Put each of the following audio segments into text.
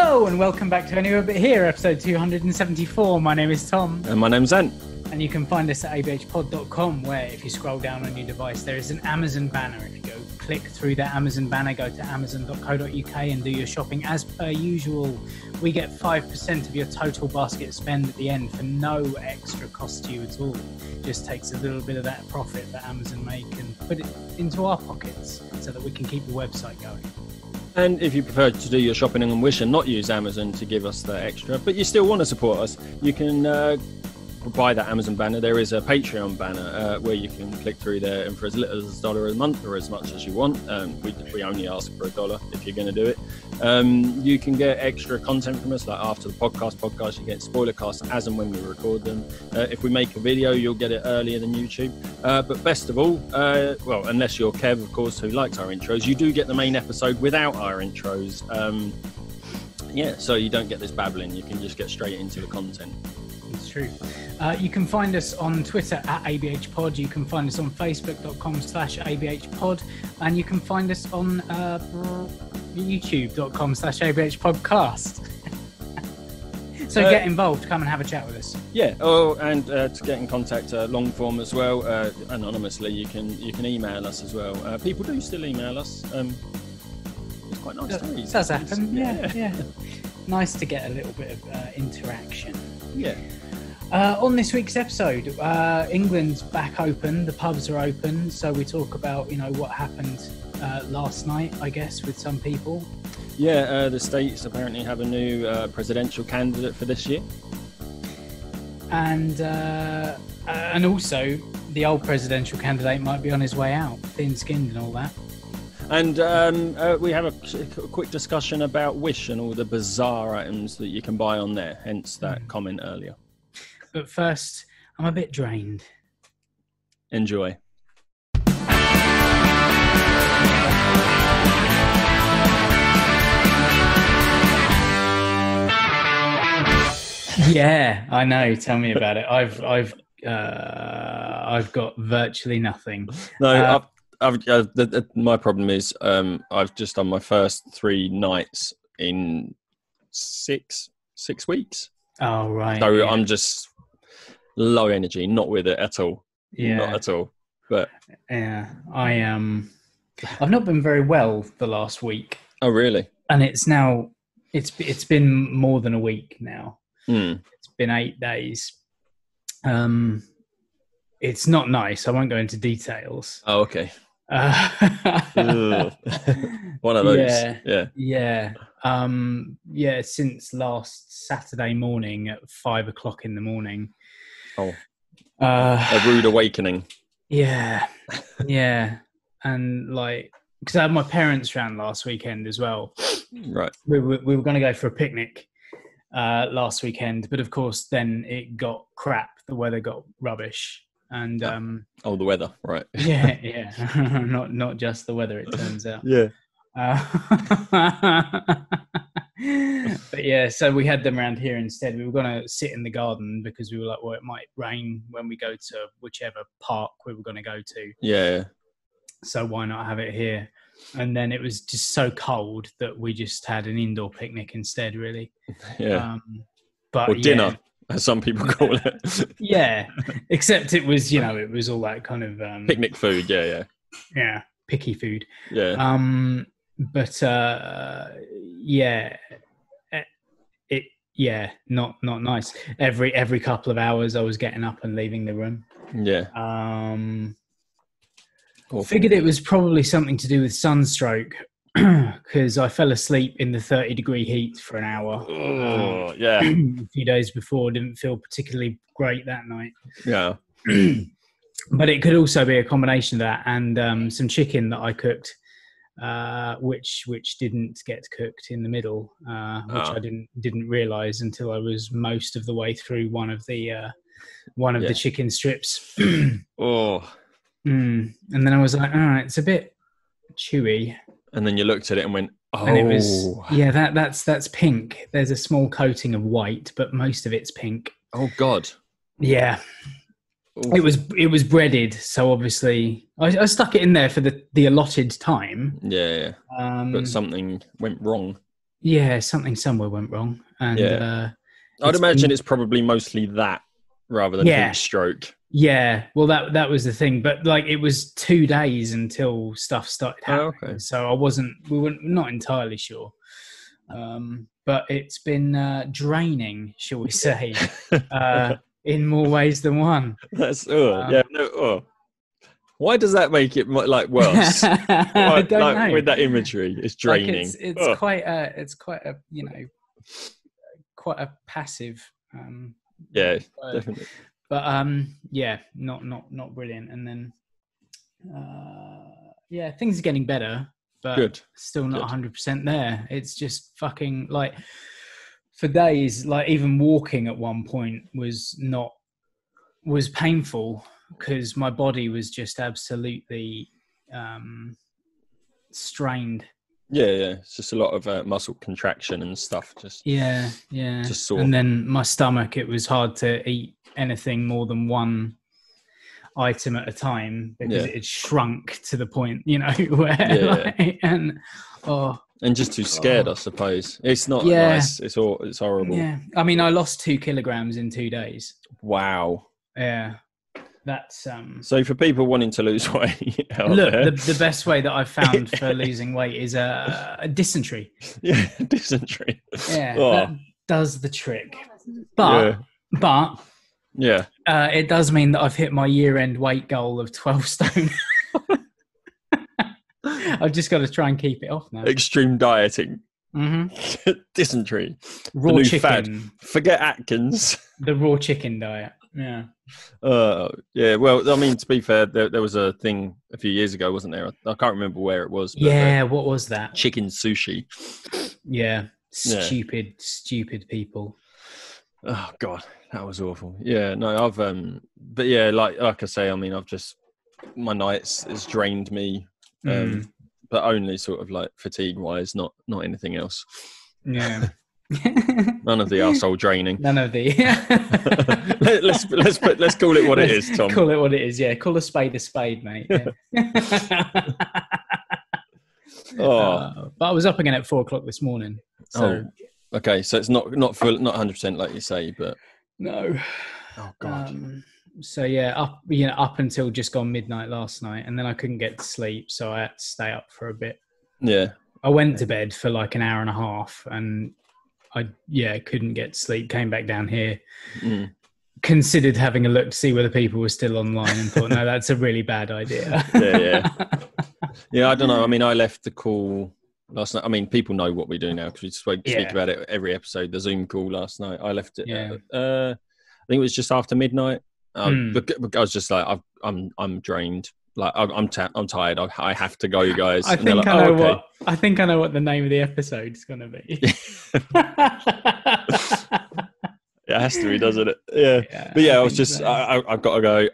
Hello and welcome back to Anywhere But Here, episode 274. My name is Tom. And my name's Ant. And you can find us at abhpod.com, where if you scroll down on your device, there is an Amazon banner. If you go click through that Amazon banner, go to amazon.co.uk and do your shopping as per usual. We get 5% of your total basket spend at the end for no extra cost to you at all. Just takes a little bit of that profit that Amazon make and put it into our pockets so that we can keep the website going. And if you prefer to do your shopping on Wish and not use Amazon to give us the extra, but you still want to support us, you can buy that Amazon banner. There is a Patreon banner where you can click through there, and for as little as $1 a month or as much as you want, we only ask for $1 if you're going to do it. You can get extra content from us, like after the podcast, you get spoiler casts as and when we record them. If we make a video, you'll get it earlier than YouTube. But best of all, well, unless you're Kev, of course, who likes our intros, you do get the main episode without our intros. So you don't get this babbling. You can just get straight into the content. It's true. You can find us on Twitter at ABH Pod. You can find us on Facebook.com/ABH Pod. And you can find us on YouTube.com/ABH Podcast. So get involved. Come and have a chat with us. Yeah. Oh, and to get in contact long form as well, anonymously, you can email us as well. People do still email us. It's quite nice to read. It does happen. Yeah. Nice to get a little bit of interaction. Yeah. On this week's episode, England's back open, the pubs are open, so we talk about, what happened last night, I guess, with some people. Yeah, the States apparently have a new presidential candidate for this year. And also, the old presidential candidate might be on his way out, thin-skinned and all that. And we have a quick discussion about Wish and all the bizarre items that you can buy on there, hence that comment earlier. But first, I'm a bit drained. Enjoy. Yeah, I know. Tell me about it. I've got virtually nothing. No, my problem is I've just done my first 3 nights in six weeks. Oh right. So yeah. I'm just low energy, not with it at all. Yeah, not at all. But yeah, I've not been very well the last week. Oh really? And it's been more than a week now. It's been 8 days. It's not nice. I won't go into details. Oh, okay. One of those. Yeah. Since last Saturday morning at 5 o'clock in the morning. Oh, a rude awakening. Yeah. And because I had my parents round last weekend as well. Right. We were going to go for a picnic last weekend, but of course then it got crap. The weather got rubbish. And the weather, right? Yeah. not just the weather, it turns out. Yeah. But yeah, so we had them around here instead. We were going to sit in the garden because we were like, well, it might rain when we go to whichever park we were going to go to. Yeah. So why not have it here? And then it was just so cold that we just had an indoor picnic instead, really. Yeah. But or dinner. As some people call it. Yeah, except it was, it was all that kind of picnic food. Yeah, picky food. Yeah. Not nice. Every couple of hours, I was getting up and leaving the room. Yeah. Figured it was probably something to do with sunstroke. Because I fell asleep in the 30-degree heat for an hour. Oh, yeah. A few days before, didn't feel particularly great that night. Yeah. But it could also be a combination of that and some chicken that I cooked, which didn't get cooked in the middle, which I didn't realise until I was most of the way through one of the chicken strips. Oh. And then I was like, it's a bit chewy. And then you looked at it and went, oh. And it was, that's pink. There's a small coating of white, but most of it's pink. Oh, God. Yeah. Ooh. It was breaded, so obviously I stuck it in there for the allotted time. Yeah. But something went wrong. Yeah, something somewhere went wrong. And I'd imagine it's probably mostly that rather than heat stroke. Yeah, well, that was the thing. But like, it was 2 days until stuff started happening. Oh, okay. So we were not entirely sure. But it's been draining, shall we say, in more ways than one. That's Why does that make it like worse? I don't know. With that imagery, it's draining. Like it's quite a quite a passive. Definitely. But not brilliant. And then things are getting better, but still not 100% there. It's just fucking like, for days, like even walking at one point was painful because my body was just absolutely strained. Yeah, it's just a lot of muscle contraction and stuff. Just sore. And then my stomach, it was hard to eat anything more than one item at a time because it had shrunk to the point, where and just too scared, I suppose. It's not nice. It's horrible. Yeah, I mean, I lost 2 kilograms in 2 days. Wow. Yeah. That's so for people wanting to lose weight the best way that I've found for losing weight is a dysentery. Yeah, dysentery. Yeah, that does the trick. But it does mean that I've hit my year-end weight goal of 12 stone. I've just got to try and keep it off now. Extreme dieting. Mm-hmm. Dysentery. Raw the new chicken. Fad. Forget Atkins. The raw chicken diet. Yeah. Well, I mean, to be fair, there was a thing a few years ago, wasn't there? I can't remember where it was. But, what was that? Chicken sushi. Yeah. Stupid people. Oh God, that was awful. Yeah, no, I've but yeah, like I say, I mean, I've just, my nights has drained me, but only sort of like fatigue wise, not anything else. Yeah. None of the arsehole draining. None of the. let's call it what it is, Tom. Call it what it is. Yeah, call a spade, mate. Yeah. But I was up again at 4:00 this morning. So. Okay, so it's not full, not 100% like you say, but no. Oh God. So up until just gone midnight last night, and then I couldn't get to sleep, so I had to stay up for a bit. Yeah. I went to bed for like an hour and a half, and I couldn't get to sleep. Came back down here, considered having a look to see whether people were still online, and thought, no, that's a really bad idea. Yeah. I don't know. I mean, I left the call last night. I mean, people know what we do now because we speak about it every episode. The Zoom call last night, I left it. I think it was just after midnight. I was just like, I'm drained. Like I'm tired. I have to go, you guys. I think I know what the name of the episode is going to be. It has to be, doesn't it? Yeah. But I was just, I've got to go.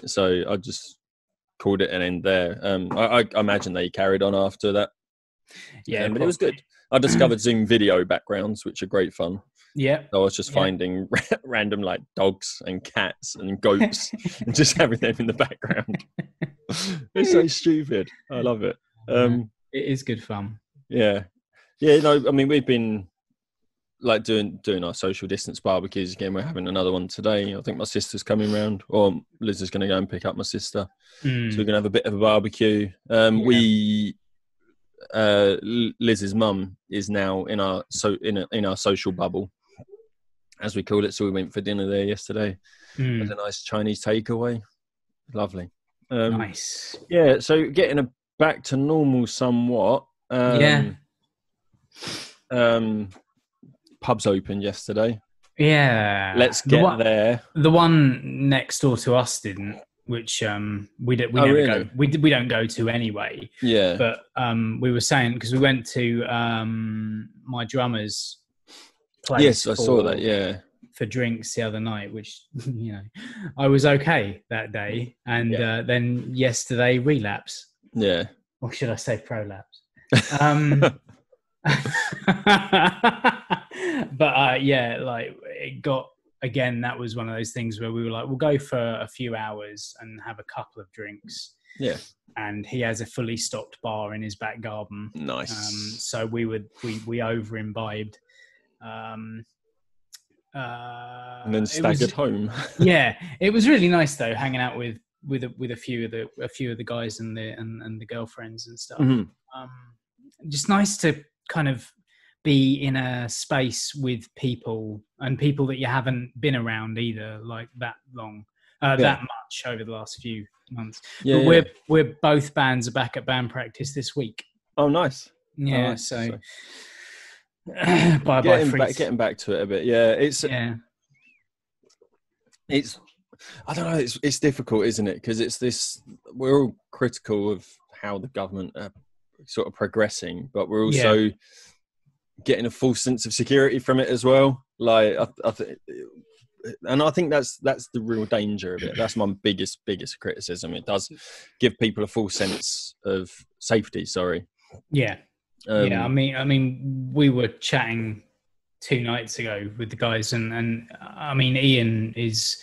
So I just called it an end there. I imagine they carried on after that. Yeah, but it was good. I discovered Zoom video backgrounds, which are great fun. Yeah. So I was just finding random like dogs and cats and goats and just having them in the background. It's so stupid. I love it. It is good fun. Yeah. No, I mean, we've been like doing our social distance barbecues again. We're having another one today. I think my sister's coming round, or Liz is going to go and pick up my sister. So we're going to have a bit of a barbecue. Liz's mum is now in our social bubble, as we call it. So we went for dinner there yesterday. It was a nice Chinese takeaway. Lovely. Nice. Yeah. So getting back to normal somewhat. Pubs opened yesterday. Yeah. Let's get there. The one next door to us didn't, which we never go. We don't go to anyway. Yeah. But we were saying, because we went to my drummer's place. Yes, I saw that. Yeah. For drinks the other night, which I was okay that day, and then yesterday relapse. Yeah. Or should I say prolapse? But like it got. Again, that was one of those things where we were like, we'll go for a few hours and have a couple of drinks. Yeah. and he has a fully stocked bar in his back garden. Nice. So we over imbibed. And then staggered home. Yeah, it was really nice though, hanging out with a few of the guys and the girlfriends and stuff. Just nice to kind of be in a space with people that you haven't been around either, like that long, that much over the last few months. But we're both bands are back at band practice this week. Oh, nice. Yeah, nice. so getting back to it a bit. Yeah, it's I don't know. It's difficult, isn't it? Because it's this. We're all critical of how the government are sort of progressing, but we're also getting a false sense of security from it as well. Like, and I think that's the real danger of it. That's my biggest criticism. It does give people a false sense of safety. Sorry. Yeah. I mean, we were chatting 2 nights ago with the guys, and I mean, Ian is.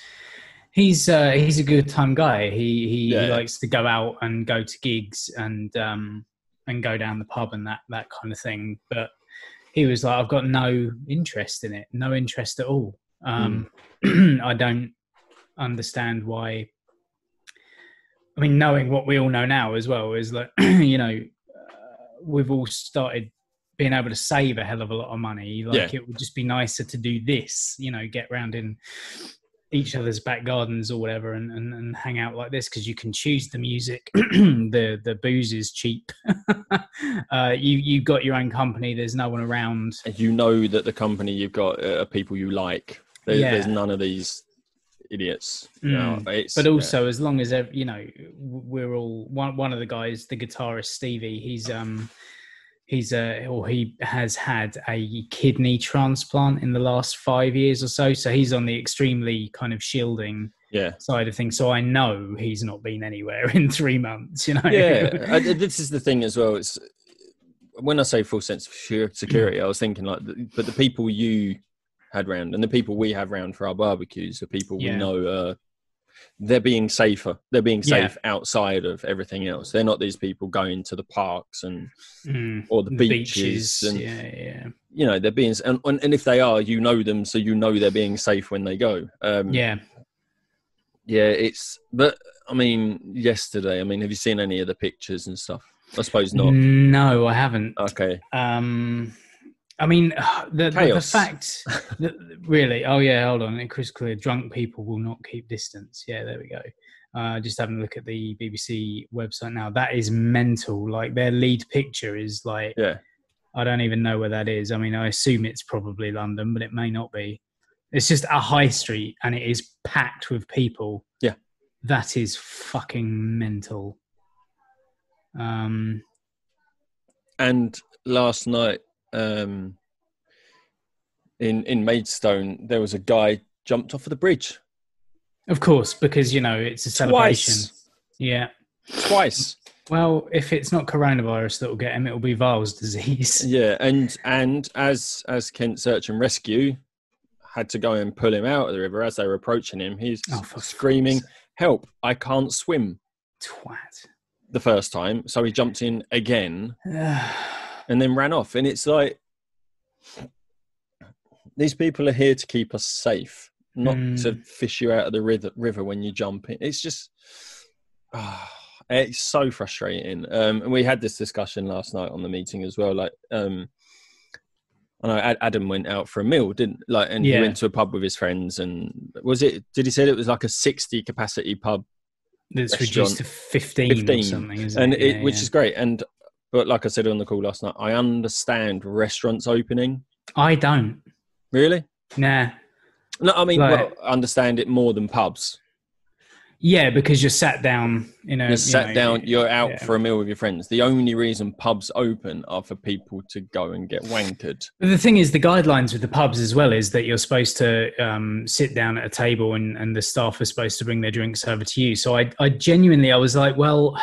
He's a good time guy. He likes to go out and go to gigs and go down the pub and that kind of thing. But he was like, I've got no interest in it, no interest at all. I don't understand why. I mean, knowing what we all know now as well is that we've all started being able to save a hell of a lot of money. Like it would just be nicer to do this, get round in each other's back gardens or whatever and hang out like this, because you can choose the music. the booze is cheap. You got your own company, there's no one around, and that the company you've got are people you like. There's none of these idiots. But also as long as we're all one of the guys, the guitarist Stevie, he has had a kidney transplant in the last 5 years or so. So he's on the extremely kind of shielding side of things. So I know he's not been anywhere in 3 months, Yeah, this is the thing as well. It's when I say full sense of security, I was thinking but the people you had round and the people we have round for our barbecues are people we know they're being safer. They're being safe outside of everything else. They're not these people going to the parks and or the beaches and they're being and if they are, them, so they're being safe when they go. But I mean, yesterday, have you seen any of the pictures and stuff? I suppose not. No, I haven't. Okay. I mean, the fact that really, hold on. Chris Clear, drunk people will not keep distance. Yeah, there we go. Just having a look at the BBC website now. That is mental. Like their lead picture is like, I don't even know where that is. I mean, I assume it's probably London, but it may not be. It's just a high street and it is packed with people. Yeah. That is fucking mental. And last night, in Maidstone, there was a guy jumped off of the bridge. Of course, because it's a celebration. Twice. Well, if it's not coronavirus that will get him, it will be Viles disease. Yeah, and as Kent Search and Rescue had to go and pull him out of the river as they were approaching him, he's screaming, "Help! I can't swim!" Twat. The first time, so he jumped in again. And then ran off. And it's like, these people are here to keep us safe, not to fish you out of the river when you jump in. It's just, it's so frustrating. And we had this discussion last night on the meeting as well. Like, I know Adam went out for a meal, he went to a pub with his friends. And did he say it was like a 60 capacity pub? That's reduced to 15 or something, isn't it? Which is great. But like I said on the call last night, I understand restaurants opening. I don't. Really? Nah. No, I mean, I understand it more than pubs. Yeah, because you're sat down. You're out for a meal with your friends. The only reason pubs open are for people to go and get wankered. But the thing is, the guidelines with the pubs as well is that you're supposed to sit down at a table and the staff are supposed to bring their drinks over to you. So I genuinely, I was like, well,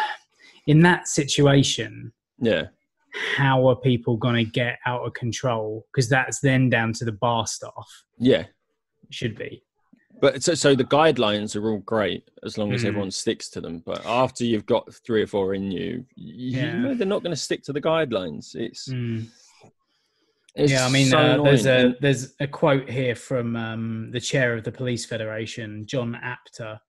in that situation... Yeah. How are people going to get out of control? Because that's then down to the bar staff. Yeah. Should be. But so the guidelines are all great as long as everyone sticks to them. But after you've got 3 or 4 in you know they're not going to stick to the guidelines. It's yeah, I mean, so annoying. there's a quote here from the chair of the Police Federation, John Apter,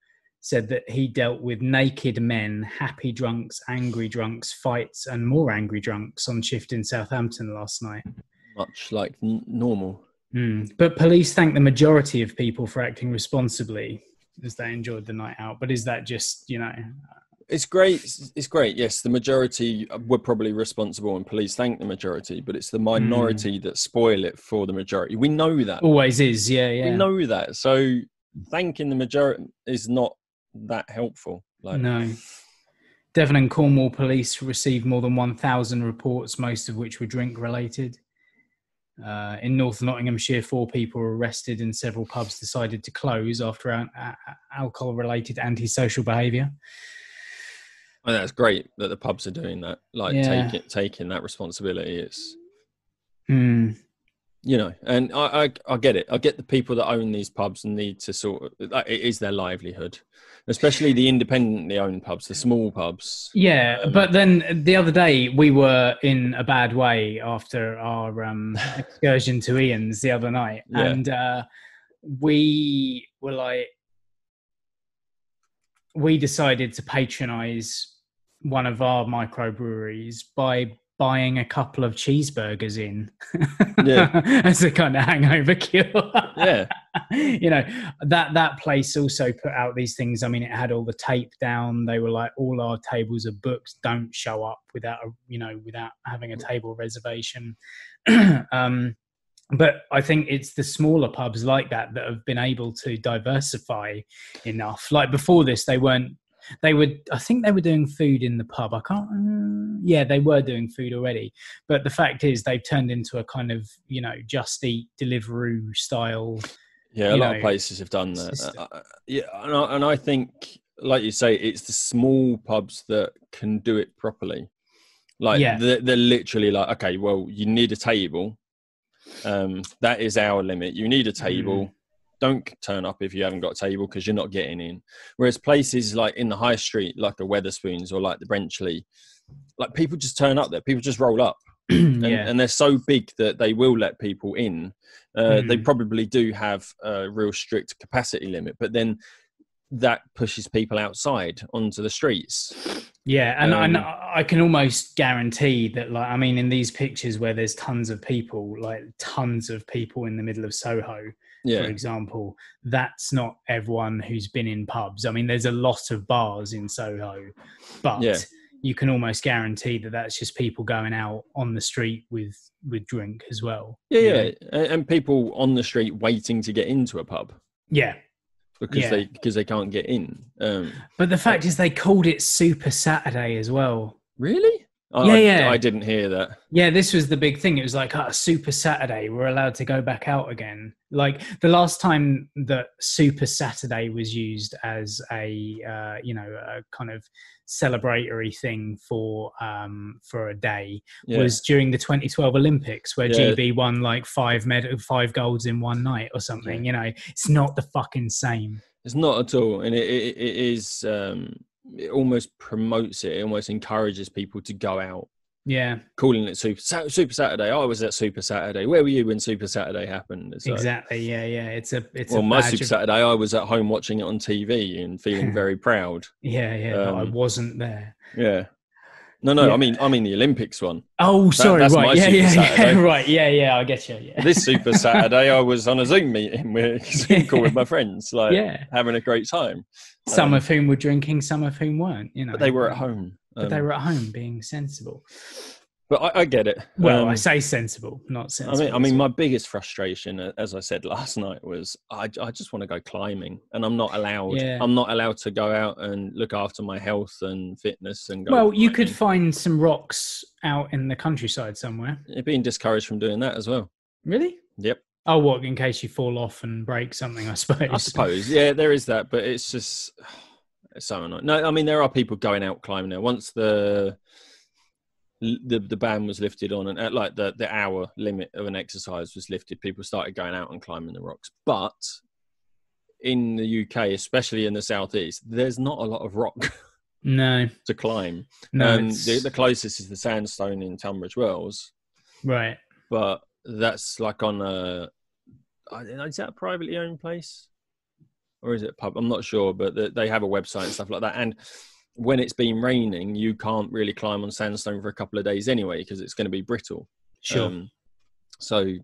said that he dealt with naked men, happy drunks, angry drunks, fights, and more angry drunks on shift in Southampton last night. Much like normal. But police thank the majority of people for acting responsibly as they enjoyed the night out. But is that just, you know... It's great. It's great. Yes, the majority were probably responsible and police thank the majority, but it's the minority that spoil it for the majority. We know that. Always is, yeah. We know that. So thanking the majority is not that helpful. No. Devon and Cornwall police received more than 1,000 reports, most of which were drink-related. In North Nottinghamshire, 4 people were arrested and several pubs decided to close after alcohol-related antisocial behaviour. And that's great that the pubs are doing that, taking that responsibility. It's, you know, and I get it. I get the people that own these pubs and need to it is their livelihood, especially the independently owned pubs, the small pubs. Yeah, but then the other day we were in a bad way after our excursion to Ian's the other night, and we were like, we decided to patronise one of our microbreweries by buying a couple of cheeseburgers in as a kind of hangover cure. Yeah. You know, that place also put out these things. I mean, it had all the tape down. They were like, all our tables are booked. Don't show up without having a table reservation. But I think it's the smaller pubs like that have been able to diversify enough. Like before this, I think they were doing food in the pub. They were doing food already. But the fact is they've turned into a kind of, you know, Just Eat, Deliveroo style. Yeah, a lot of places have done that. And I think, like you say, it's the small pubs that can do it properly. Like they're literally like, okay, well, you need a table. That is our limit. You need a table. Don't turn up if you haven't got a table because you're not getting in. Whereas places like in the high street, like a Wetherspoons or like the Brenchley, like people just turn up there. People just roll up, and they're so big that they will let people in. They probably do have a real strict capacity limit, but then that pushes people outside onto the streets. Yeah, and I can almost guarantee that, like, I mean, in these pictures where there's tons of people in the middle of Soho, for example, that's not everyone who's been in pubs. I mean, there's a lot of bars in Soho, but you can almost guarantee that that's just people going out on the street with drink as well. Yeah, and people on the street waiting to get into a pub. Yeah. Because they can't get in. But the fact is they called it Super Saturday as well. Really? I didn't hear that. Yeah, this was the big thing. It was like, Super Saturday, we're allowed to go back out again. Like the last time that Super Saturday was used as a kind of celebratory thing for a day was during the 2012 Olympics, where GB won like 5 golds in one night or something. You know, it's not the fucking same. It's not at all, and it is. It almost promotes it. It almost encourages people to go out. Yeah, calling it Super Saturday. I was at Super Saturday. Where were you when Super Saturday happened? It's exactly. It's my Super Saturday. I was at home watching it on TV and feeling very proud. But I wasn't there. Yeah. No. Yeah. I mean the Olympics one. Oh, sorry. That's right. Yeah. Right. Yeah. I get you. Yeah. This Super Saturday, I was on a Zoom meeting call with my friends, having a great time. Some of whom were drinking, some of whom weren't. You know, but they were at home. They were at home being sensible. But I get it. Well, I say sensible, not sensible. I mean, my biggest frustration, as I said last night, was I just want to go climbing, and I'm not allowed. Yeah. I'm not allowed to go out and look after my health and fitness and go. Well, climbing. You could find some rocks out in the countryside somewhere. You're being discouraged from doing that as well. Really? Yep. Oh, what? In case you fall off and break something, I suppose. Yeah, there is that, but it's just it's so annoying. No, I mean there are people going out climbing now. Once the ban was lifted on, and like the hour limit of an exercise was lifted, people started going out and climbing the rocks. But in the UK, especially in the southeast, there's not a lot of rock No. to climb. No, the closest is the sandstone in Tunbridge Wells. Right. But that's like on is that a privately owned place? Or is it a pub? I'm not sure, but they have a website and stuff like that. And when it's been raining, you can't really climb on sandstone for a couple of days anyway, because it's going to be brittle. Sure. So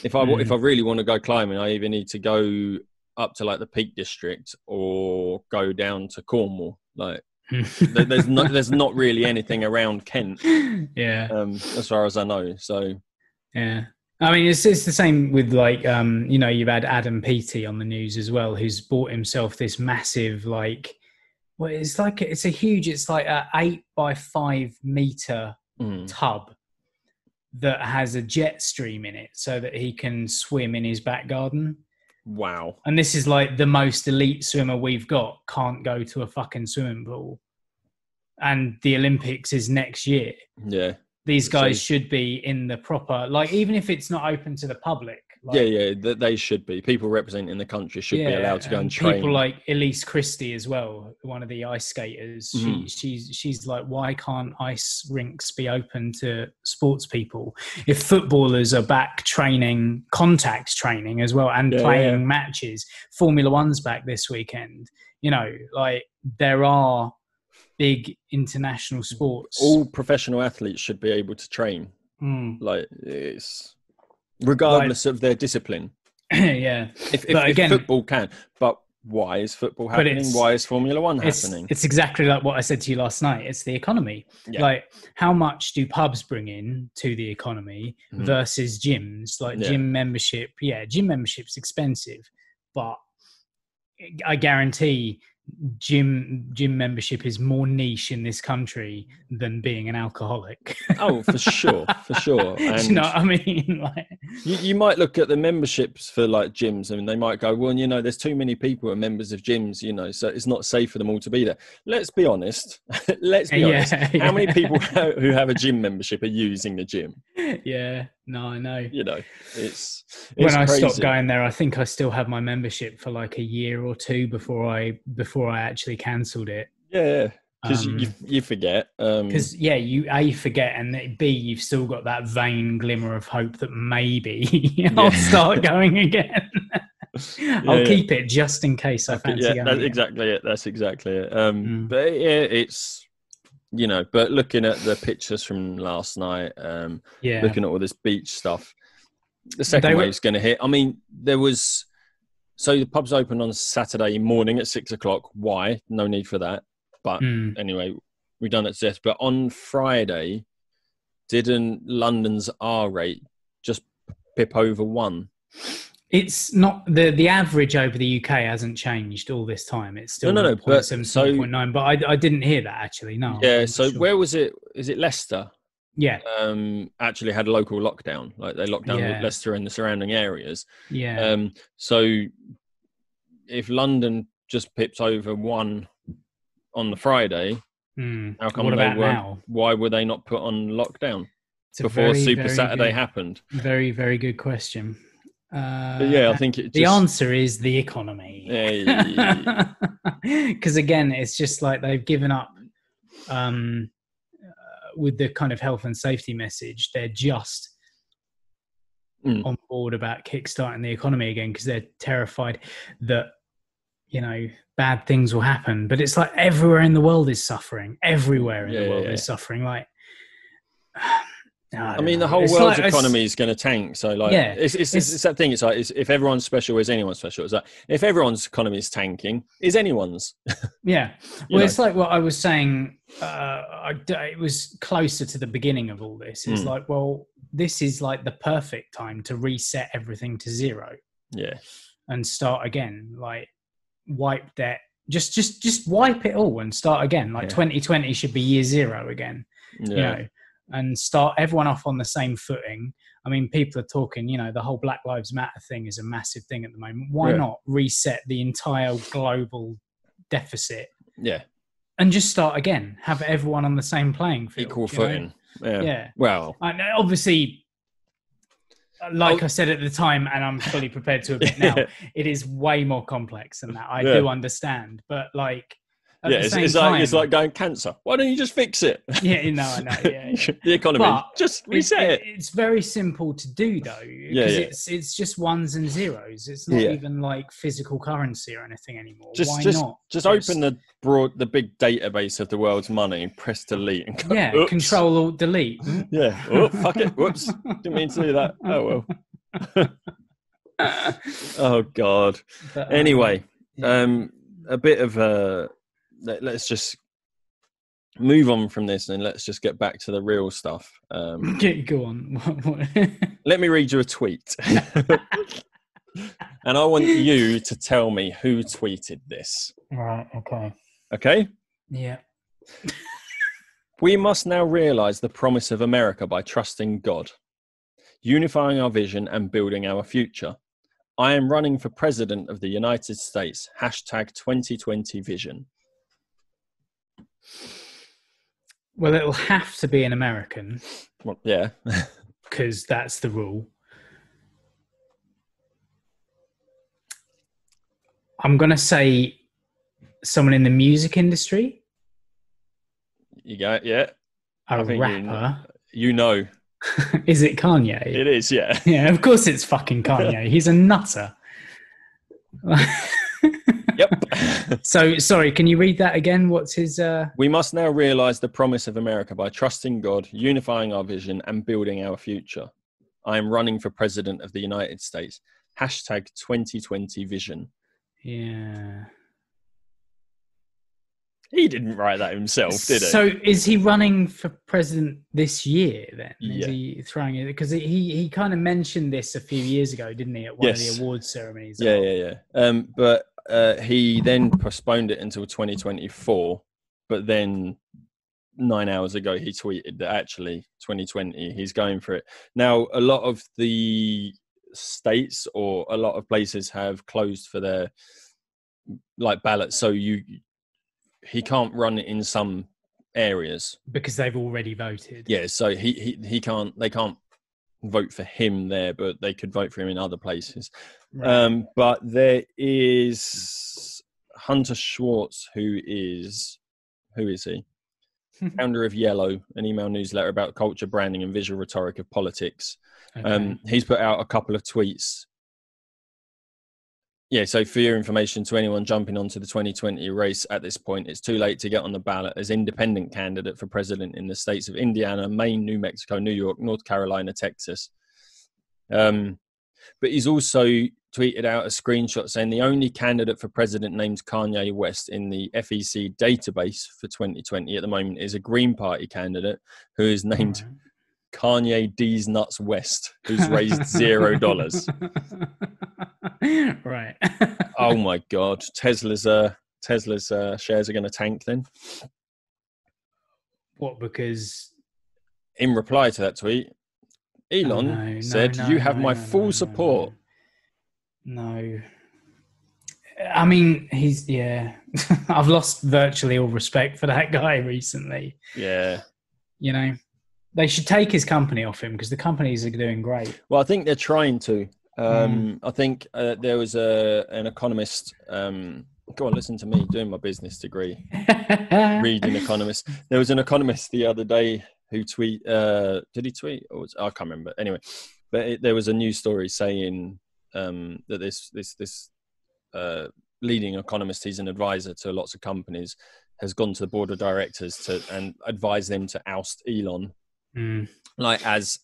if I really want to go climbing, I either need to go up to like the Peak District or go down to Cornwall. Like there's not really anything around Kent. Yeah. As far as I know. So yeah. I mean, it's the same with like, you've had Adam Peaty on the news as well, who's bought himself this massive, like, well, it's like a 8x5 meter tub that has a jet stream in it so that he can swim in his back garden. Wow. And this is like the most elite swimmer we've got can't go to a fucking swimming pool. And the Olympics is next year. Yeah. These guys should be in the proper, like, even if it's not open to the public. Like, they should be. People representing the country should be allowed to go and train. People like Elise Christie as well, one of the ice skaters. She's like, why can't ice rinks be open to sports people? If footballers are back training, contact training as well, and playing matches, Formula One's back this weekend. Like, there are big international sports. All professional athletes should be able to train. Like, it's regardless of their discipline. Yeah. If football can, but why is football happening? Why is Formula One happening? It's exactly like what I said to you last night. It's the economy. Yeah. Like, how much do pubs bring in to the economy versus gyms? Like, gym membership. Yeah, gym membership's expensive, but I guarantee gym membership is more niche in this country than being an alcoholic. Oh, for sure. And do you know what I mean? Like, you might look at the memberships for like gyms, and they might go, well, there's too many people who are members of gyms, so it's not safe for them all to be there. Let's be honest. How many people who have a gym membership are using the gym? Yeah, no, I know. It's when I crazy. stopped going there, I think I still have my membership for like a year or two before I actually cancelled it. Yeah, because you forget. Because you A, forget, and B, you've still got that vain glimmer of hope that maybe I'll start going again. I'll keep it just in case I fancy going. That's exactly it. That's exactly it. But it's. But looking at the pictures from last night, looking at all this beach stuff, the second wave's going to hit. I mean, so the pubs open on Saturday morning at 6:00. Why? No need for that. But anyway, we've done it to death. But on Friday, didn't London's R rate just pip over 1? It's not the average over the UK hasn't changed all this time. It's still 7.9. But I didn't hear that actually. No. Yeah. So sure. Where was it? Is it Leicester? Yeah. Actually had a local lockdown. Like they locked down Leicester and the surrounding areas. Yeah. So if London just pips over 1 on the Friday, how come now? Why were they not put on lockdown before Super Saturday happened? Very, very good question. But I think the answer is the economy. Because again, it's just like they've given up with the kind of health and safety message. They're just on board about kickstarting the economy again because they're terrified that bad things will happen. But it's like everywhere in the world is suffering. Everywhere in the world is suffering. Like. I mean, the whole world's economy is going to tank. So, like, it's that thing. It's like, if everyone's special, is anyone special? It's like, if everyone's economy is tanking, is anyone's? Yeah. Well, it's like what I was saying. It was closer to the beginning of all this. It's like, well, this is like the perfect time to reset everything to zero. Yeah. And start again. Like, wipe debt. Just wipe it all and start again. Like 2020 should be year zero again. Yeah. And start everyone off on the same footing. I mean, people are talking, the whole Black Lives Matter thing is a massive thing at the moment. Why not reset the entire global deficit? Yeah. And just start again. Have everyone on the same playing field. Equal footing. Yeah. Yeah. Well. And obviously, like I said at the time, and I'm fully prepared to admit now, it is way more complex than that. I do understand, but like at the same time, it's like going cancer. Why don't you just fix it? Yeah, no, I know. Yeah. The economy, just reset it. It's very simple to do though, because it's just ones and zeros. It's not even like physical currency or anything anymore. Why not? Just open the big database of the world's money and press delete and go, Control Alt Delete. Yeah. Oh, fuck it. Whoops. Didn't mean to do that. Oh well. Oh God. But, anyway, a bit of let's just move on from this and let's just get back to the real stuff. Go on. Let me read you a tweet. And I want you to tell me who tweeted this. Right, okay. Okay? Yeah. We must now realize the promise of America by trusting God, unifying our vision and building our future. I am running for president of the United States. #2020 vision. Well, it'll have to be an American. Well, yeah. Because that's the rule. I'm going to say someone in the music industry. You got it, yeah. A rapper. You know. Is it Kanye? It is, yeah. Yeah, of course it's fucking Kanye. He's a nutter. Yep. So, sorry, can you read that again? What's his... We must now realize the promise of America by trusting God, unifying our vision and building our future. I am running for president of the United States. #2020 vision. Yeah. He didn't write that himself, did he? So is he running for president this year then? Yeah. Is he throwing it? Because he kind of mentioned this a few years ago, didn't he, at one of the awards ceremonies? Yeah. But he then postponed it until 2024. But then 9 hours ago, he tweeted that actually 2020, he's going for it. Now, a lot of the states or a lot of places have closed for their ballots. So he can't run it in some areas because they've already voted. Yeah, so he can't. They can't vote for him there, but they could vote for him in other places. Right. But there is Hunter Schwartz, who is he? Founder of Yellow, an email newsletter about culture, branding, and visual rhetoric of politics. Okay. He's put out a couple of tweets. Yeah, so for your information, to anyone jumping onto the 2020 race at this point, it's too late to get on the ballot as independent candidate for president in the states of Indiana, Maine, New Mexico, New York, North Carolina, Texas. But he's also tweeted out a screenshot saying the only candidate for president named Kanye West in the FEC database for 2020 at the moment is a Green Party candidate who is named Kanye D's Nuts West, who's raised $0. Right. Oh my God. Tesla's shares are going to tank then. What, because... In reply to that tweet, Elon said, you have my full support. No. I mean, I've lost virtually all respect for that guy recently. Yeah. You know, they should take his company off him because the companies are doing great. Well, I think they're trying to. I think there was an economist. Go on, listen to me doing my business degree, reading Economist. There was an economist the other day who did he tweet? I can't remember. Anyway, but there was a news story saying that this leading economist, he's an advisor to lots of companies, has gone to the board of directors and advise them to oust Elon, as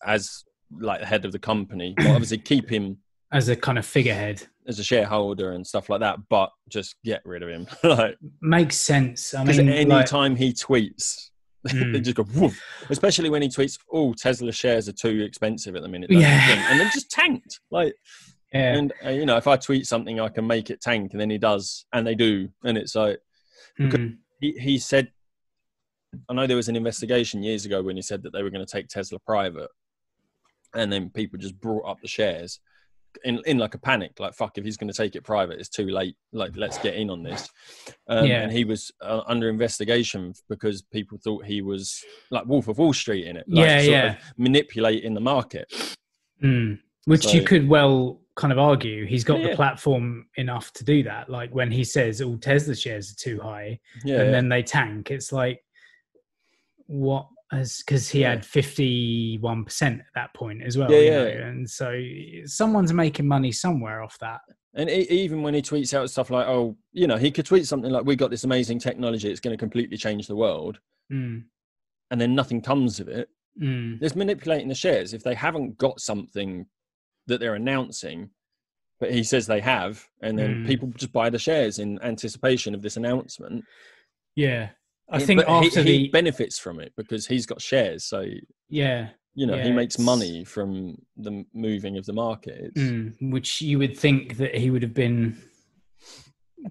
the head of the company. But obviously keep him as a kind of figurehead, as a shareholder and stuff like that, but just get rid of him. Makes sense. I mean, any time he tweets, they just go woof. Especially when he tweets, Tesla shares are too expensive at the minute. And then just tanked. And if I tweet something, I can make it tank, and then he does, and they do, and it's like he said. I know there was an investigation years ago when he said that they were going to take Tesla private, and then people just brought up the shares in like a panic, like, fuck, if he's going to take it private, it's too late. Like, let's get in on this. And he was under investigation because people thought he was like Wolf of Wall Street in it, sort of manipulating the market. Which So, you could well kind of argue he's got the yeah, platform enough to do that. Like when he says all Tesla shares are too high and yeah, then they tank, it's like, what? Because he yeah, had 51% at that point as yeah, well, yeah. and so someone's making money somewhere off that. And even when he tweets out stuff like, oh, he could tweet something like, we got this amazing technology, it's going to completely change the world. Mm. And then nothing comes of it. Mm. There's manipulating the shares. If they haven't got something that they're announcing, but he says they have, and then people just buy the shares in anticipation of this announcement. Yeah. I think he benefits from it because he's got shares. So, yeah. He makes money from the moving of the market. Which you would think that he would have been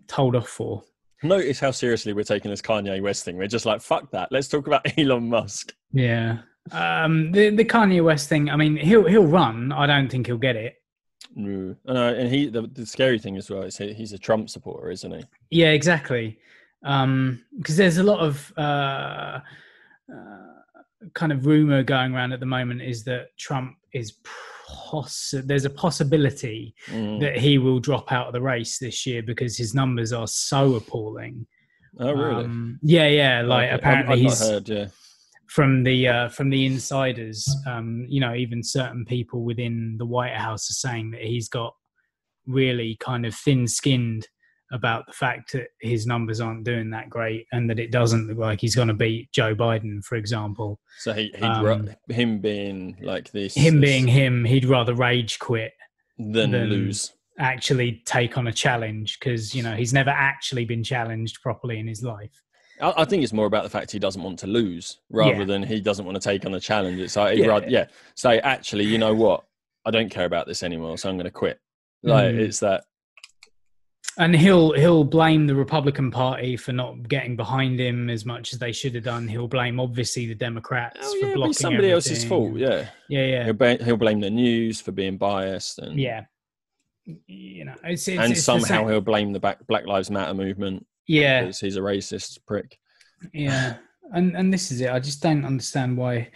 told off for. Notice how seriously we're taking this Kanye West thing. We're just like, fuck that. Let's talk about Elon Musk. Yeah. The Kanye West thing, I mean, he'll run. I don't think he'll get it. No. And the scary thing as well is he's a Trump supporter, isn't he? Yeah, exactly. Because there's a lot of kind of rumor going around at the moment is that Trump is there's a possibility that he will drop out of the race this year because his numbers are so appalling. Oh, really? Yeah. Like okay. apparently I've he's not heard, yeah. From the insiders, even certain people within the White House are saying that he's got really kind of thin-skinned about the fact that his numbers aren't doing that great and that it doesn't look like he's going to beat Joe Biden, for example. So him being like this, being him, he'd rather rage quit than lose. Actually take on a challenge because he's never actually been challenged properly in his life. I think it's more about the fact he doesn't want to lose rather than he doesn't want to take on a challenge. It's like say actually, you know what? I don't care about this anymore, so I'm going to quit. Like it's that. And he'll blame the Republican Party for not getting behind him as much as they should have done. He'll blame obviously the Democrats for blocking somebody everything. else's fault. Yeah. He'll blame the news for being biased and it's somehow he'll blame the Black Lives Matter movement. Yeah, because he's a racist prick. Yeah, and this is it. I just don't understand why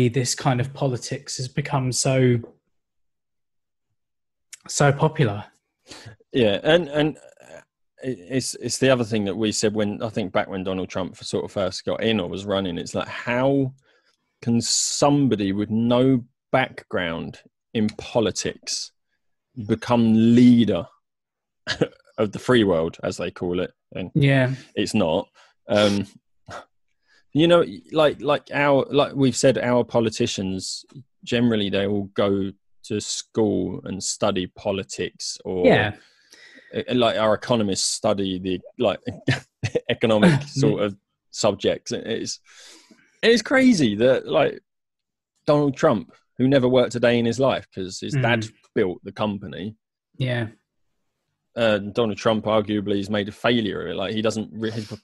this kind of politics has become so popular. Yeah, and it's the other thing that we said when Donald Trump sort of first got in or was running. It's like, how can somebody with no background in politics become leader of the free world, as they call it? And it's not. Like we've said, our politicians generally, they all go to school and study politics, or like our economists study the economic sort of subjects. It's crazy that like Donald Trump, who never worked a day in his life because his dad built the company. Yeah. Donald Trump arguably has made a failure of it. Like, he doesn't,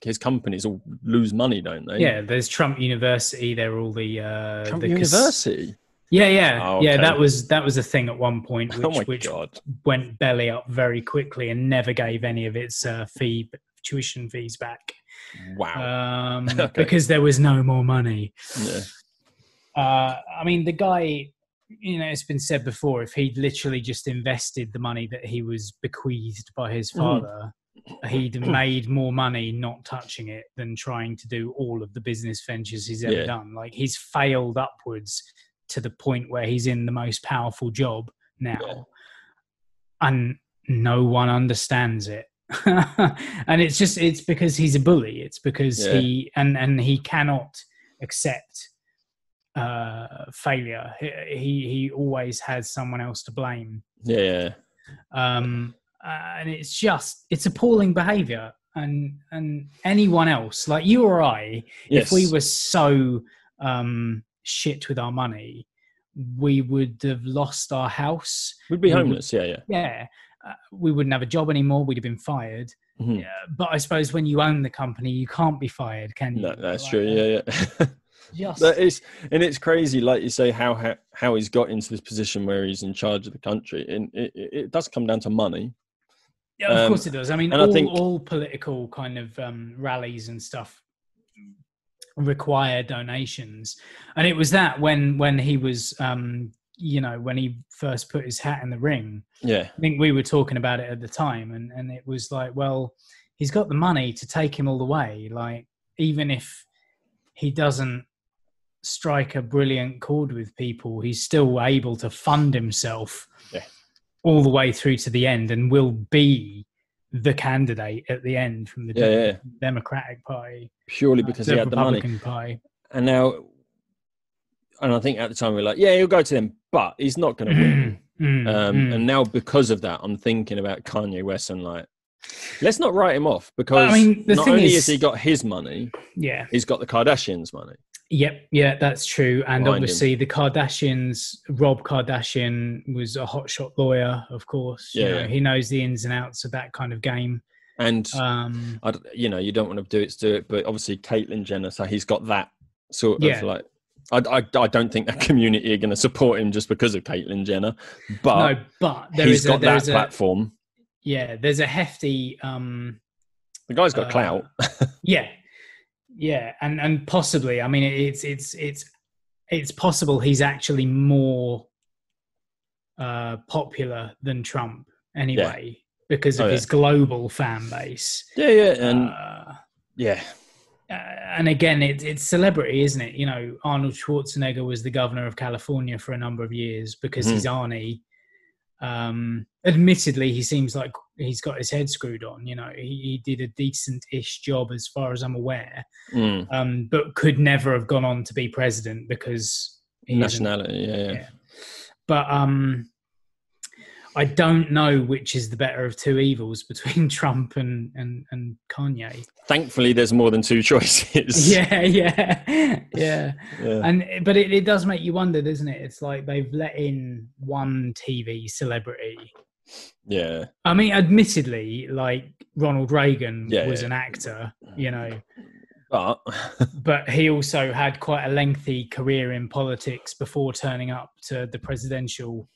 his companies all lose money, don't they? Yeah, there's Trump University. There are all the Trump University. Yeah. Oh, okay. Yeah, that was a thing at one point, which God. went belly up very quickly and never gave any of its tuition fees back. Wow. Because there was no more money. Yeah. I mean, the guy, it's been said before, if he'd literally just invested the money that he was bequeathed by his father, he'd made more money not touching it than trying to do all of the business ventures he's ever done. Like, he's failed upwards to the point where he's in the most powerful job now, and no one understands it. And it's because he's a bully. It's because he cannot accept failure. He always has someone else to blame. And it's appalling behavior. And anyone else, like you or I, if we were so shit with our money, we would have lost our house. We'd be homeless. We wouldn't have a job anymore. We'd have been fired. But I suppose when you own the company, you can't be fired, can you? No, that's true. It's crazy, like you say, how he's got into this position where he's in charge of the country, and it does come down to money. Yeah, of course it does. I mean, all political kind of rallies and stuff require donations. And it was that when he was, when he first put his hat in the ring. Yeah. I think we were talking about it at the time, and it was like, well, he's got the money to take him all the way. Like, even if he doesn't strike a brilliant chord with people, he's still able to fund himself all the way through to the end, and will be the candidate at the end from the Democratic Party, purely because he had the money. Party. And now, and I think at the time we were like, yeah, he'll go to them, but he's not going to win. And now because of that, I'm thinking about Kanye West and like, let's not write him off, because not only has he got his money, he's got the Kardashians' money. Yep, yeah, that's true. And obviously the Kardashians, Rob Kardashian was a hotshot lawyer, of course. He knows the ins and outs of that kind of game. And, you don't want to do it, but obviously Caitlyn Jenner, so he's got that sort of like, I don't think that community are going to support him just because of Caitlyn Jenner, but he's got that platform. Yeah, there's a hefty... the guy's got clout. Yeah, and possibly, I mean, it's possible he's actually more popular than Trump anyway, because of his global fan base. And again, it's celebrity, isn't it? Arnold Schwarzenegger was the governor of California for a number of years because he's Arnie. Admittedly, he seems like he's got his head screwed on. He did a decent-ish job as far as I'm aware, but could never have gone on to be president because nationality. But I don't know which is the better of two evils between Trump and Kanye. Thankfully, there's more than two choices. Yeah. But it does make you wonder, doesn't it? It's like they've let in one TV celebrity. Yeah. I mean, admittedly, like Ronald Reagan was an actor, but he also had quite a lengthy career in politics before turning up to the presidential.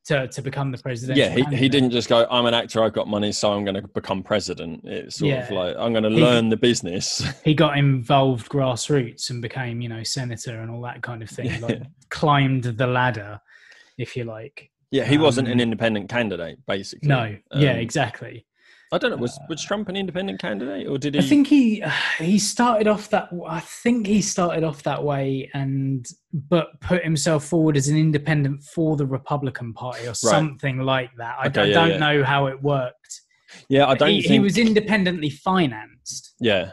To become the presidential candidate. He didn't just go, I'm an actor, I've got money, so I'm going to become president. It's sort of like, I'm going to learn the business. He got involved grassroots and became, senator and all that kind of thing. Like, climbed the ladder, if you like. Yeah, he wasn't an independent candidate, basically. No, exactly. I don't know. Was Trump an independent candidate, or did he? I think he started off that. I think he started off that way, but put himself forward as an independent for the Republican Party or something like that. I don't know how it worked. Yeah, I don't. He was independently financed. Yeah,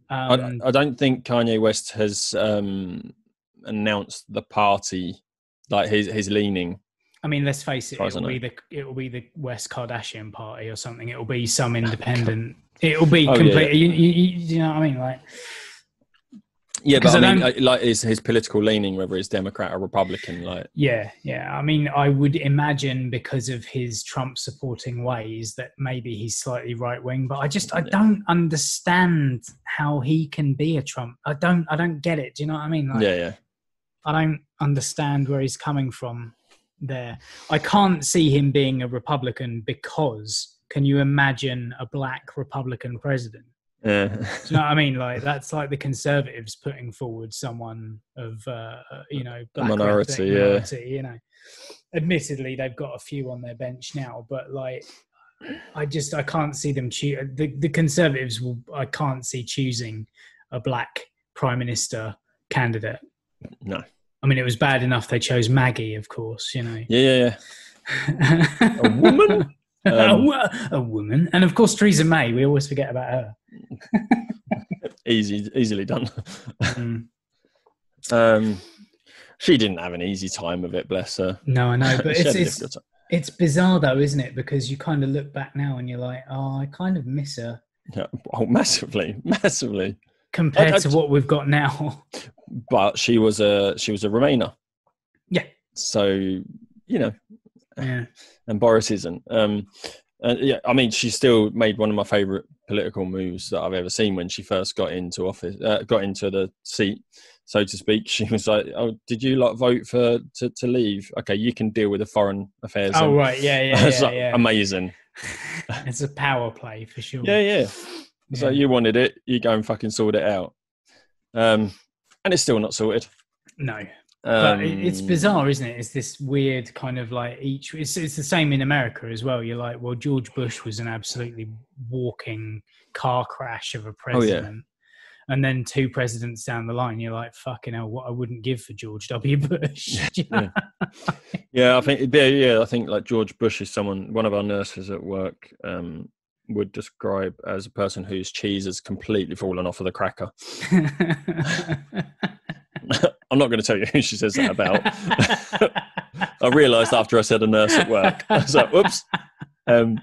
I don't think Kanye West has announced the party, like his leaning. I mean, let's face it, it will be the West Kardashian Party or something. It will be some independent. It will be complete. You know what I mean? Like, yeah, but I mean, like his political leaning, whether it's Democrat or Republican, like. Yeah. I mean, I would imagine because of his Trump supporting ways that maybe he's slightly right wing, but I don't understand how he can be a Trump. I don't get it. Do you know what I mean? Like, I don't understand where he's coming from. There, I can't see him being a Republican because can you imagine a black Republican president? Do you know what I mean? Like, that's like the Conservatives putting forward someone of black minority. Admittedly, they've got a few on their bench now, but like, I can't see them choose the Conservatives. I can't see choosing a black prime minister candidate. No. I mean, it was bad enough they chose Maggie, of course, Yeah. A woman? A woman. And, of course, Theresa May. We always forget about her. Easily done. She didn't have an easy time of it, bless her. No, I know. But it's bizarre, though, isn't it? Because you kind of look back now and you're like, oh, I kind of miss her. Yeah. Oh, massively. Compared to what we've got now. But she was a Remainer. Yeah. So, Yeah. And Boris isn't. I mean, she still made one of my favourite political moves that I've ever seen when she first got into office, got into the seat, so to speak. She was like, "Oh, did you vote to leave? Okay, you can deal with the foreign affairs." Oh, right, yeah. Amazing. It's a power play for sure. Yeah. So you wanted it, you go and fucking sort it out. And it's still not sorted. No. But it's bizarre, isn't it? It's this weird kind of like it's the same in America as well. You're like, well, George Bush was an absolutely walking car crash of a president. Oh, yeah. And then 2 presidents down the line, you're like, fucking hell, what I wouldn't give for George W. Bush. Yeah. Yeah, I think like George Bush is one of our nurses at work would describe as a person whose cheese has completely fallen off of the cracker. I'm not going to tell you who she says that about. I realised after I said a nurse at work. I was like, whoops. To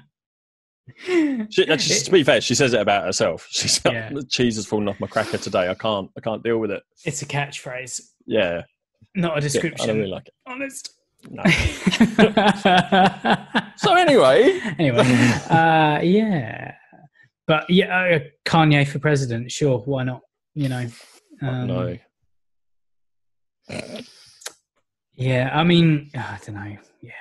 be fair, she says it about herself. She's like, the cheese has fallen off my cracker today. I can't deal with it. It's a catchphrase. Yeah. Not a description. I don't really like it. Honest. No. So anyway. Yeah. But yeah, Kanye for president, sure, why not? You know. No. Yeah, I mean, I don't know. Yeah,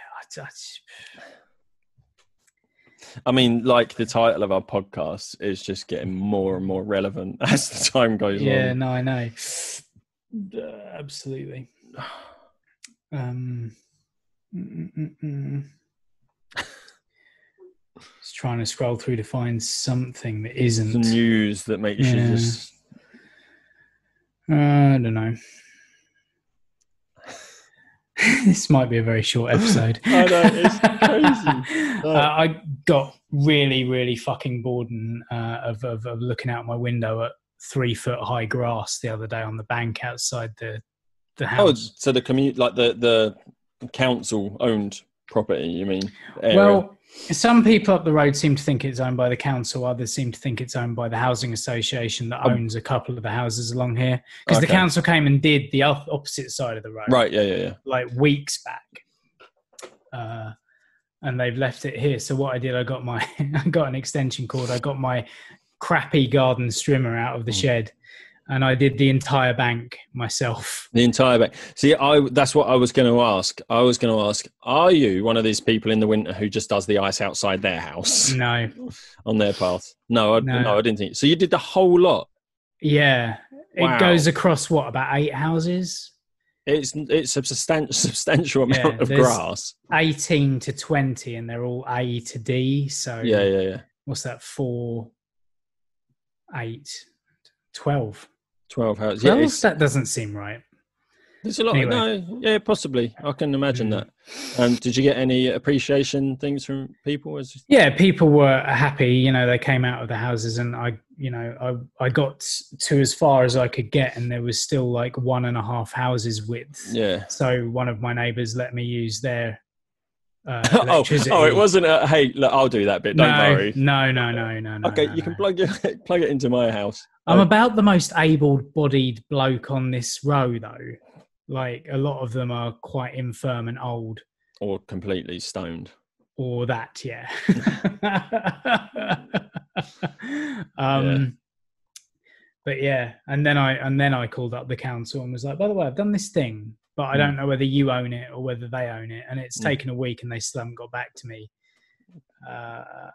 I mean, like the title of our podcast is just getting more and more relevant as the time goes on. Yeah, no, I know. Absolutely. Just trying to scroll through to find something that isn't the news that makes you just. I don't know. This might be a very short episode. I know, it's crazy. I got really, really fucking bored of looking out my window at 3-foot high grass the other day on the bank outside the house. Oh, so the like the council owned property, you mean? Area. Well, some people up the road seem to think it's owned by the council. Others seem to think it's owned by the housing association that owns a couple of the houses along here. Because the council came and did the opposite side of the road. Right, yeah. Like weeks back. And they've left it here. So what I did, I got an extension cord. I got my crappy garden strimmer out of the shed. And I did the entire bank myself. The entire bank. See, that's what I was going to ask. I was going to ask, are you one of these people in the winter who just does the ice outside their house? No. On their path? No, I didn't think. So you did the whole lot? Yeah. Wow. It goes across, about 8 houses? It's a substantial amount of grass. 18 to 20, and they're all A to D. So yeah. What's that? 4, 8, 12. 12 houses. Yeah, that doesn't seem right. There's a lot. Anyway. No, yeah, possibly. I can imagine that. Did you get any appreciation things from people? Yeah, people were happy. They came out of the houses, and I got to as far as I could get, and there was still like 1.5 houses width. Yeah. So one of my neighbours let me use their electricity. It wasn't a, hey, look, I'll do that bit. Don't worry. No. Okay, you can plug it into my house. I'm about the most able-bodied bloke on this row, though. Like, a lot of them are quite infirm and old. Or completely stoned. Or that, yeah. But yeah, and then I called up the council and was like, by the way, I've done this thing, but I don't know whether you own it or whether they own it. And it's taken a week and they still haven't got back to me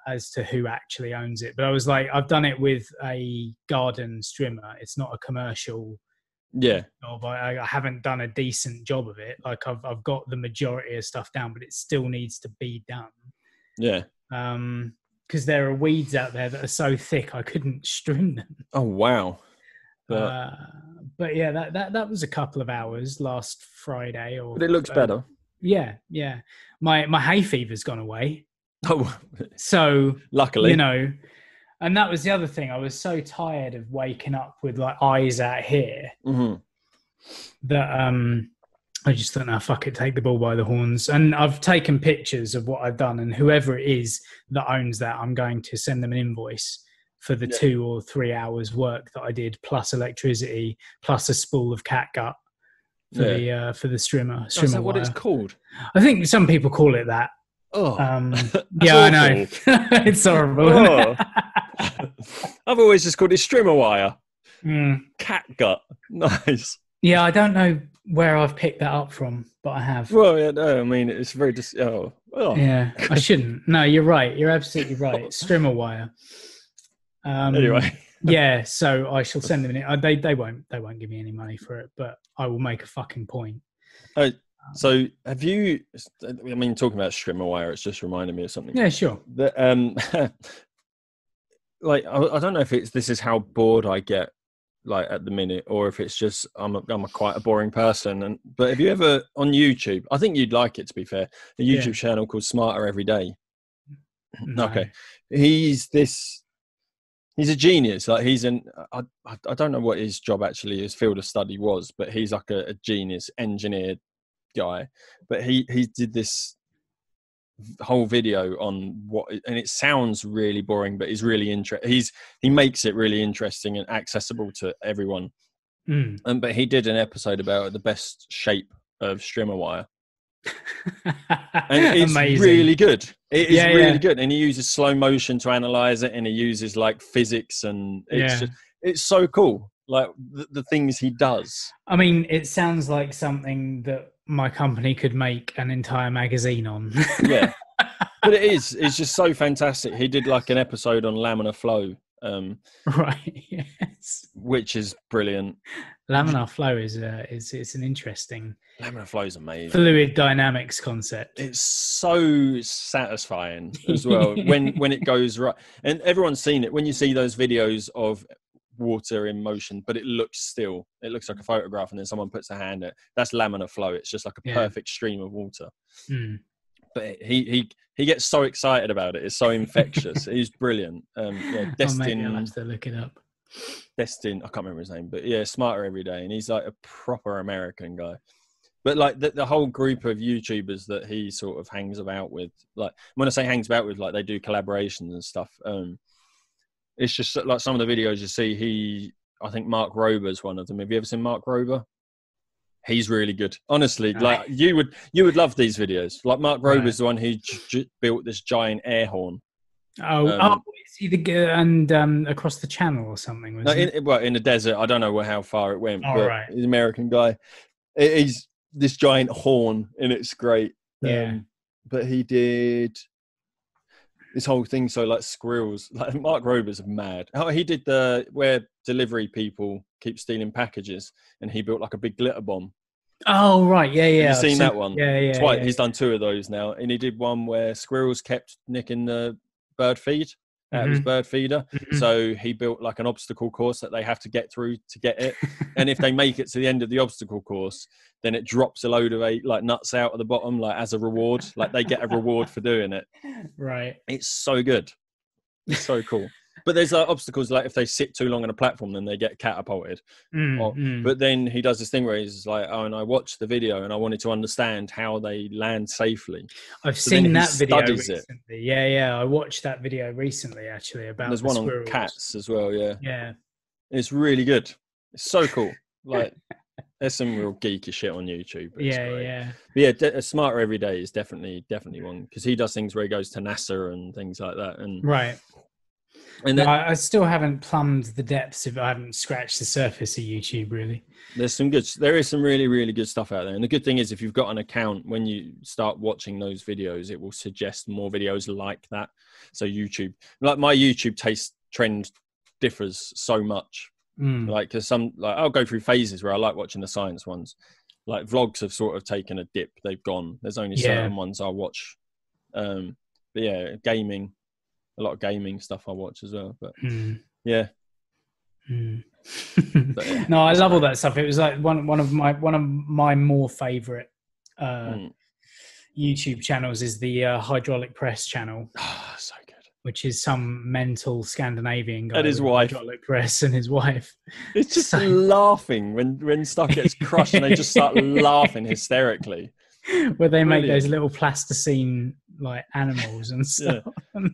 as to who actually owns it. But I was like, I've done it with a garden strimmer. It's not a commercial job. I haven't done a decent job of it. Like I've got the majority of stuff down, but it still needs to be done. Yeah. Because there are weeds out there that are so thick I couldn't strim them. Oh wow! But yeah, that was a couple of hours last Friday. But it looks better. Yeah. My hay fever's gone away. Oh, so luckily, and that was the other thing. I was so tired of waking up with like eyes out here that I just thought, no, fuck it, take the bull by the horns. And I've taken pictures of what I've done, and whoever it is that owns that, I'm going to send them an invoice for the 2 or 3 hours work that I did, plus electricity, plus a spool of catgut for the strimmer. Is that what it's called? I think some people call it that. Oh, yeah, I know. It's horrible. Oh. I've always just called it strimmer wire. Catgut. Nice. Yeah, I don't know where I've picked that up from, but I have. Well, yeah, no, I mean, it's very Yeah, I shouldn't. No, you're right. You're absolutely right. Strimmer wire. Anyway. Yeah, so I shall send them in. They won't give me any money for it, but I will make a fucking point. So have you? I mean, talking about streamer wire, it's just reminded me of something. Yeah, sure. That like I don't know if this is how bored I get like at the minute, or if it's just I'm quite a boring person. But have you ever on YouTube? I think you'd like it, to be fair. A YouTube channel called Smarter Every Day. No. Okay, he's a genius. Like I don't know what his job actually, his field of study was, but he's like a genius engineer guy. But he did this whole video on and it sounds really boring, but he's really he makes it really interesting and accessible to everyone. But he did an episode about the best shape of strimmer wire. And it's amazing. Really good. It is really good, and he uses slow motion to analyze it, and he uses like physics, and it's so cool, like the things he does. I mean, it sounds like something that my company could make an entire magazine on. Yeah, but it's just so fantastic. He did like an episode on laminar flow, right? Yes, which is brilliant. Laminar flow is an interesting. Laminar flow is amazing. Fluid dynamics concept. It's so satisfying as well when it goes right. And everyone's seen it. When you see those videos of water in motion, but it looks still. It looks like a photograph, and then someone puts a hand at. That's laminar flow. It's just like a perfect stream of water. But he gets so excited about it. It's so infectious. He's brilliant. Maybe I'll have to look it up. Destin, I can't remember his name, but Smarter Every Day, and he's like a proper American guy. But like the whole group of YouTubers that he sort of hangs about with, like when I say hangs about with, like they do collaborations and stuff. It's just like some of the videos you see. I think Mark Rober's one of them. Have you ever seen Mark Rober? He's really good. Honestly, like you would love these videos. Like Mark Rober's the one who built this giant air horn. Is he the across the channel or something? In the desert. I don't know how far it went. But he's an American guy. He's this giant horn, and it's great. But he did this whole thing. So like squirrels, like Mark Rober's mad. He did where delivery people keep stealing packages, and he built like a big glitter bomb. Oh right, yeah. Have you seen that one? Yeah. Twice. He's done 2 of those now, and he did one where squirrels kept nicking the bird feed out of his bird feeder. So he built like an obstacle course that they have to get through to get it. And if they make it to the end of the obstacle course, then it drops a load of like nuts out of the bottom, like as a reward. Like they get a reward for doing it. Right. It's so good. It's so cool. But there's like obstacles, like if they sit too long on a platform, then they get catapulted. But then he does this thing where he's like, and I watched the video and I wanted to understand how they land safely. I've seen that video recently. Yeah. I watched that video recently, actually, about there's one squirrels. On cats as well. Yeah. It's really good. It's so cool. Like there's some real geeky shit on YouTube. But Smarter Every Day is definitely one, because he does things where he goes to NASA and things like that. And And I still haven't plumbed the depths I haven't scratched the surface of YouTube, really. There is some really, really good stuff out there. And the good thing is, if you've got an account, when you start watching those videos, it will suggest more videos like that. So YouTube, like my YouTube taste trend differs so much. Like, cause I'll go through phases where I like watching the science ones. Like vlogs have sort of taken a dip. They've gone. There's only certain ones I'll watch. But gaming. A lot of gaming stuff I watch as well, but No, I love all that stuff. It was like one of my more favorite YouTube channels is the Hydraulic Press channel. Oh, so good. Which is some mental Scandinavian guy and his wife, hydraulic press, and his wife. It's just laughing when stuff gets crushed, and they just start laughing hysterically. Where they make those little plasticine like animals and stuff.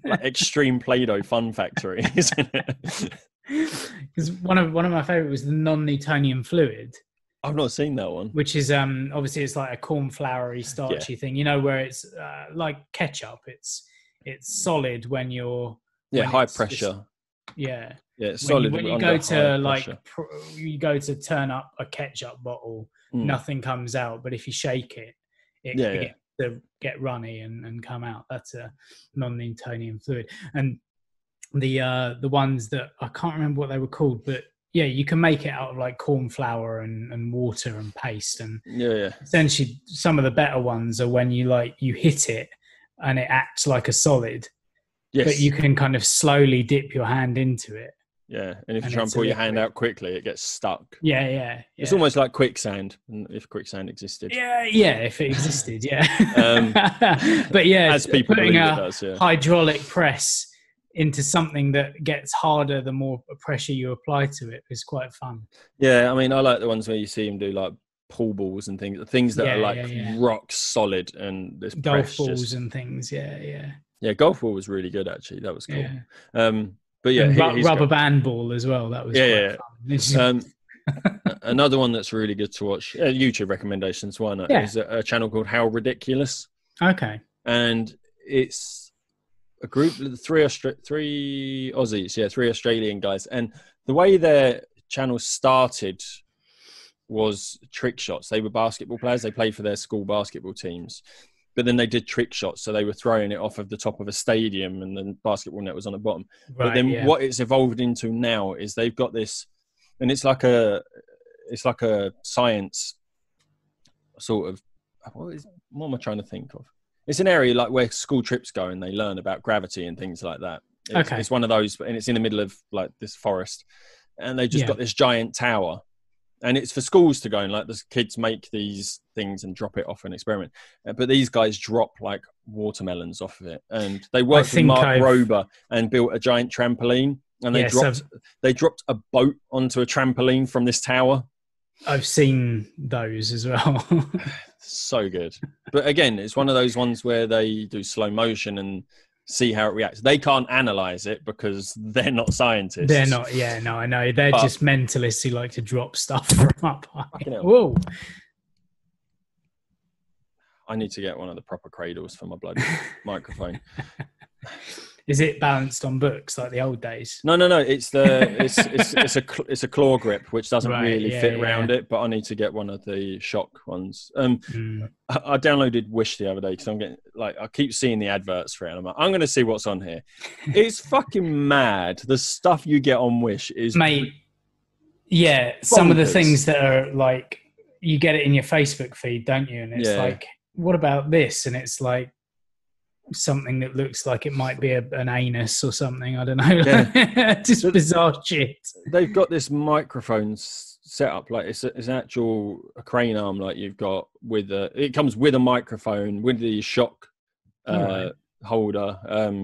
Like Extreme Play-Doh Fun Factory, isn't it? Because one of my favorite was the non-Newtonian fluid. I've not seen that one. Which is obviously it's like a corn floury starchy thing, where it's like ketchup. It's solid when you're high pressure. It's solid when you go to you go to turn up a ketchup bottle, nothing comes out, but if you shake it gets to get runny and come out. That's a non-Newtonian fluid. And the ones that I can't remember what they were called, but yeah, you can make it out of like corn flour and water and paste. And essentially some of the better ones are when you hit it and it acts like a solid, but you can kind of slowly dip your hand into it. Yeah, and if you try and pull your hand out quickly, it gets stuck. Yeah. It's almost like quicksand, if quicksand existed. Yeah, if it existed, yeah. But yeah, as people putting believe it does, hydraulic press into something that gets harder the more pressure you apply to it is quite fun. Yeah, I mean, I like the ones where you see them do like pool balls and things that are like rock solid, and there's golf balls and things. Yeah, golf ball was really good, actually. That was cool. But yeah, and rubber band ball as well. That was fun. Another one that's really good to watch. YouTube recommendations. Why not? Is a channel called How Ridiculous. Okay. And it's a group, three Aussies, three Australian guys. And the way their channel started was trick shots. They were basketball players. They played for their school basketball teams. But then they did trick shots, so they were throwing it off of the top of a stadium, and the basketball net was on the bottom. But then what it's evolved into now is they've got this, and it's like a science sort of. What am I trying to think of? It's an area like where school trips go, and they learn about gravity and things like that. It's one of those, and it's in the middle of like this forest, and they just got this giant tower. And it's for schools to go and like the kids make these things and drop it off and experiment. But these guys drop like watermelons off of it. And they worked with Mark Rober and built a giant trampoline. And they dropped a boat onto a trampoline from this tower. I've seen those as well. So good. But again, it's one of those ones where they do slow motion and see how it reacts. They can't analyze it because they're not scientists. They're not. Yeah, no, I know. They're just mentalists who like to drop stuff from up high. Whoa. I need to get one of the proper cradles for my bloody microphone. Is it balanced on books like the old days? No. It's a claw grip which doesn't really fit around it. But I need to get one of the shock ones. I downloaded Wish the other day because I'm getting I keep seeing the adverts for it. And I'm going to see what's on here. It's fucking mad. The stuff you get on Wish is bonkers. Some of the things that are like you get it in your Facebook feed, don't you? And it's like, what about this? And it's like something that looks like it might be an anus or something. I don't know. Just bizarre shit. They've got this microphone set up like it's an actual crane arm like you've got with it comes with a microphone with the shock holder,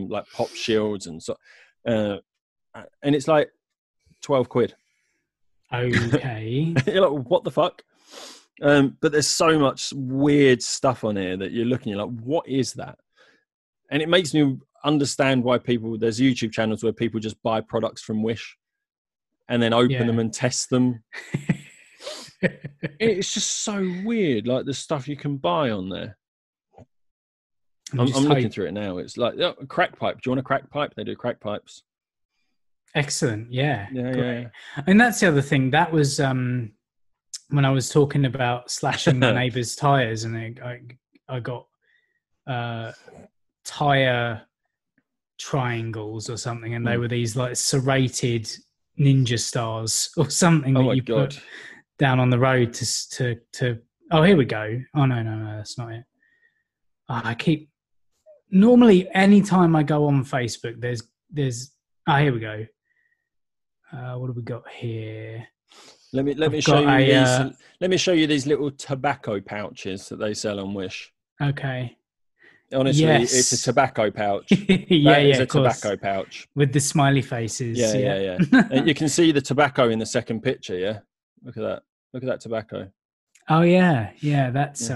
like pop shields and so and it's like 12 quid. Okay. You're like, what the fuck? But there's so much weird stuff on here that you're looking, you're like, what is that? And it makes me understand why there's YouTube channels where people just buy products from Wish and then open them and test them. It's just so weird, like the stuff you can buy on there. I'm looking through it now. It's like a crack pipe. Do you want a crack pipe? They do crack pipes. Excellent. Yeah. And that's the other thing. That was when I was talking about slashing my neighbour's tyres, and I got tyre triangles or something, and they were these like serrated ninja stars or something that you put down on the road to oh, here we go. Oh no, that's not it. Normally anytime I go on Facebook there's here we go. What have we got here? Let me show you these little tobacco pouches that they sell on Wish. Okay. Honestly, it's a tobacco pouch. It's a tobacco pouch with the smiley faces. Yeah. And you can see the tobacco in the second picture. Yeah, look at that. Look at that tobacco. Oh yeah, that's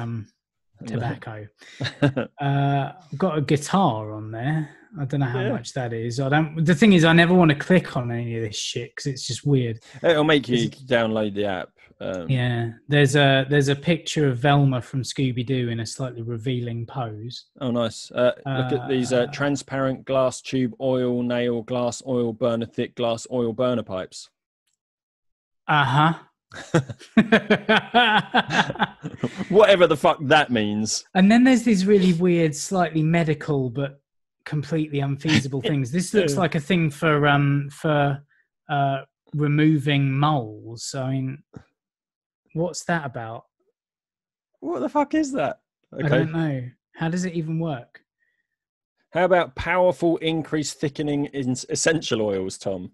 tobacco. I've got a guitar on there. I don't know how much that is. The thing is, I never want to click on any of this shit because it's just weird. It'll make you download the app. There's a picture of Velma from Scooby-Doo in a slightly revealing pose. Oh, nice. Look at these transparent glass tube oil nail glass oil burner thick glass oil burner pipes. Whatever the fuck that means. And then there's these really weird, slightly medical but completely unfeasible things. This looks like a thing for removing moles. I mean, what's that about? What the fuck is that? Okay. I don't know. How does it even work? How about powerful increased thickening in essential oils, Tom?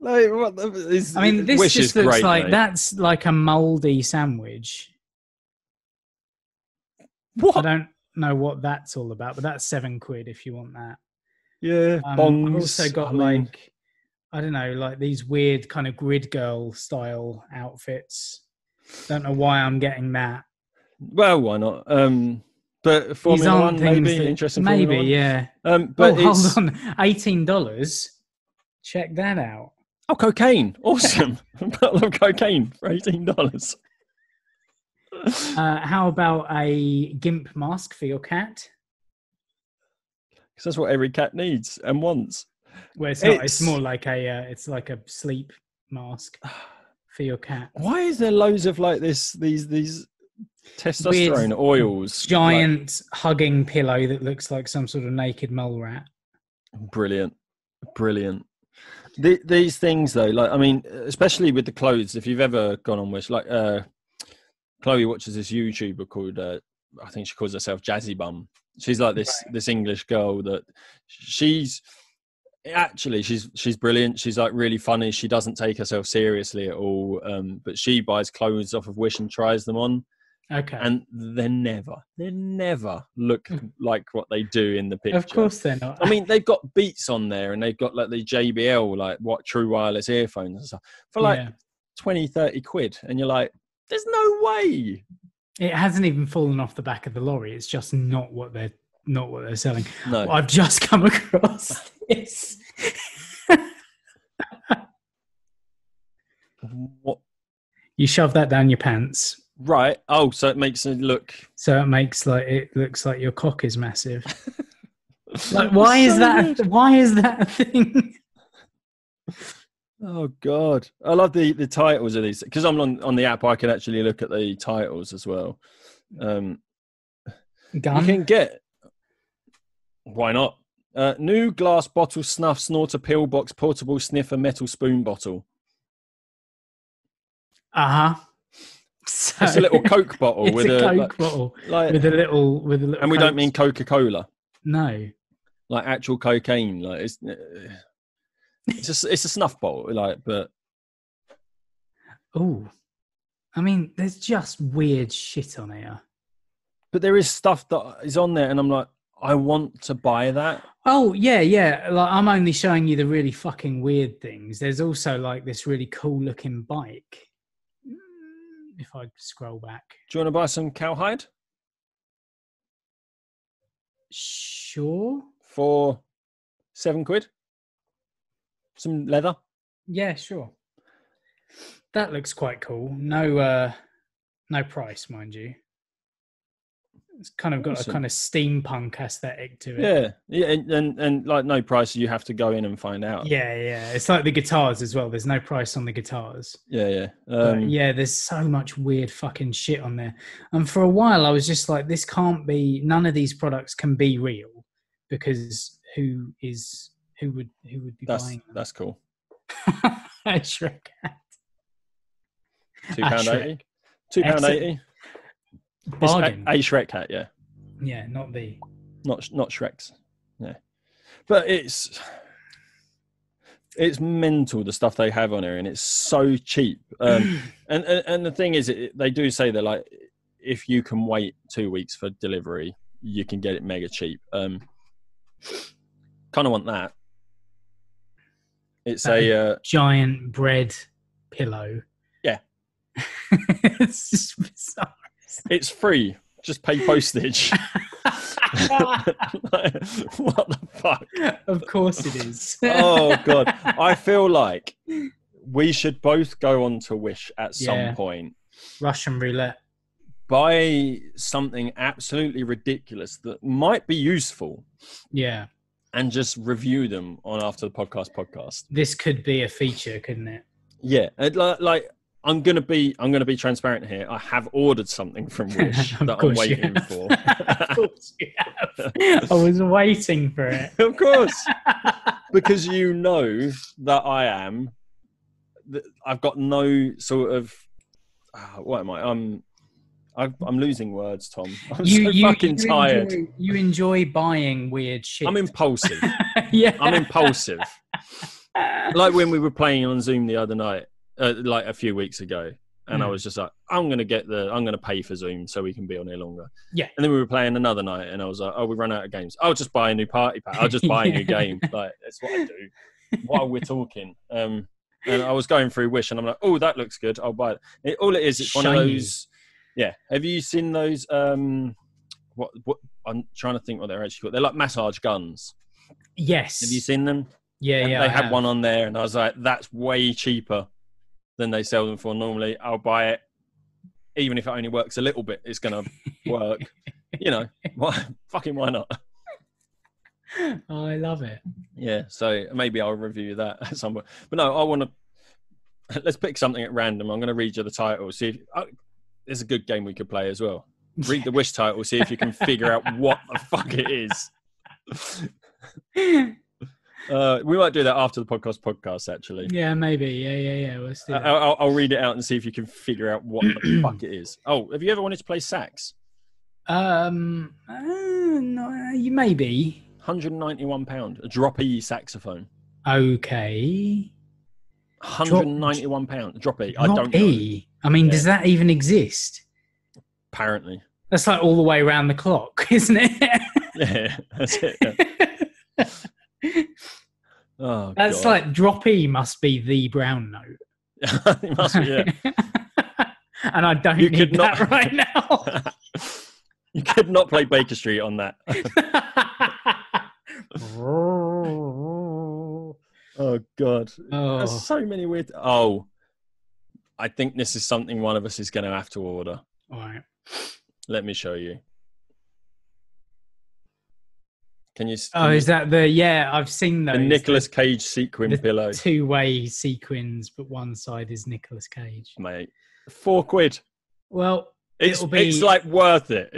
Like, what is, I mean, this Wish just is looks great, like mate. that's like a mouldy sandwich. What? I don't know what that's all about, but that's £7 if you want that. Yeah, bongs. I've also got I don't know, like these weird kind of grid girl style outfits. Don't know why I'm getting that. Well, why not? But Formula One, maybe interesting. Maybe, Formula yeah. One. But hold on, $18. Check that out. Oh, cocaine! Awesome. A bottle of cocaine for $18. How about a GIMP mask for your cat? Because that's what every cat needs and wants. Well, it's not. It's more like it's like a sleep mask for your cat. Why is there loads of like these testosterone Weird, oils? giant hugging pillow that looks like some sort of naked mole rat. Brilliant. These things though, like, I mean, especially with the clothes, if you've ever gone on Wish, like Chloe watches this YouTuber called I think she calls herself Jazzy Bum. She's like this English girl that she's brilliant. She's like really funny. She doesn't take herself seriously at all. But she buys clothes off of Wish and tries them on. Okay. And they never look like what they do in the picture. Of course they're not. I mean, they've got Beats on there and they've got like the JBL, like what true wireless earphones and stuff for like 20-30 quid. And you're like, there's no way. It hasn't even fallen off the back of the lorry. It's just not what they're selling. No. Well, I've just come across this. What? You shove that down your pants. Right. Oh, so it makes it look. So it looks like your cock is massive. Like, why is that? Why is that a thing? Oh God, I love the titles of these because I'm on the app. I can actually look at the titles as well. Gun. You can get. Why not? New glass bottle snuff snorter pill box portable sniffer metal spoon bottle. So, it's a little Coke bottle with a Coke bottle with a little. And we don't mean Coca-Cola. No. Like actual cocaine. Like it's a snuff bottle. Like, but. Oh, I mean, there's just weird shit on here. But there is stuff that is on there, and I'm like, I want to buy that. Oh, yeah. Like, I'm only showing you the really fucking weird things. There's also like this really cool looking bike. If I scroll back. Do you want to buy some cowhide? Sure. For £7? Some leather? Yeah, sure. That looks quite cool. No price, mind you. It's kind of got a kind of steampunk aesthetic to it. Yeah, and like no price, you have to go in and find out. Yeah. It's like the guitars as well. There's no price on the guitars. Yeah. There's so much weird fucking shit on there. And for a while, I was just like, this can't be. None of these products can be real because who would be buying them? That's cool. A Shrek hat. £2.80. £2.80. Bargain. A Shrek hat, yeah. Yeah, not Shrek's. Yeah, but it's mental the stuff they have on here, and it's so cheap. And the thing is, they do say that like if you can wait 2 weeks for delivery, you can get it mega cheap. Kind of want that. It's a giant bread pillow. Yeah, it's just bizarre. It's free. Just pay postage. What the fuck? Of course it is. Oh God, I feel like we should both go on to Wish at some point. Russian roulette. Buy something absolutely ridiculous that might be useful. Yeah. And just review them on After the Podcast. This could be a feature, couldn't it? Yeah, like I'm gonna be transparent here. I have ordered something from Wish that I'm waiting for. Of course you have. I was waiting for it. Of course, because you know that I am. I've got no sort of. What am I? I'm losing words, Tom. I'm so fucking tired. You enjoy buying weird shit. I'm impulsive. Yeah, I'm impulsive. Like when we were playing on Zoom the other night, like a few weeks ago, and I was just like, I'm gonna pay for Zoom so we can be on here longer. Yeah. And then we were playing another night, and I was like, oh, we run out of games. I'll just buy a new party pack. I'll just buy a new game. Like that's what I do while we're talking. And I was going through Wish, and I'm like, oh, that looks good. I'll buy it. All it is, it's one of those. Yeah. Have you seen those? What? I'm trying to think what they're actually called. They're like massage guns. Yes. Have you seen them? Yeah, and yeah. They had one on there, and I was like, that's way cheaper than they sell them for normally. I'll buy it, even if it only works a little bit. It's gonna work. You know, why not? Oh, I love it. Yeah, so maybe I'll review that at some point. But no, I want to. Let's pick something at random. I'm going to read you the title. See if there's a good game we could play as well. Read the Wish title. See if you can figure out what the fuck it is. We might do that after the podcast, actually. Yeah, maybe. Yeah. Let's do that. I'll read it out and see if you can figure out what the fuck it is. Oh, have you ever wanted to play sax? No, you maybe. £191, a drop E saxophone. Okay. £191, drop E. I Drop don't know. E. I mean, does that even exist? Apparently. That's like all the way around the clock, isn't it? Yeah, that's it. Yeah. Oh, that's God. like drop E must be the brown note. It must be, yeah. And I don't need that right now. You could not play Baker Street on that. Oh, God. There's so many weird... Oh, I think this is something one of us is going to have to order. All right. Let me show you. Can you? Is that the? Yeah, I've seen those. The Nicolas Cage sequin pillow. Two-way sequins, but one side is Nicolas Cage. Mate, £4. Well, it's like worth it.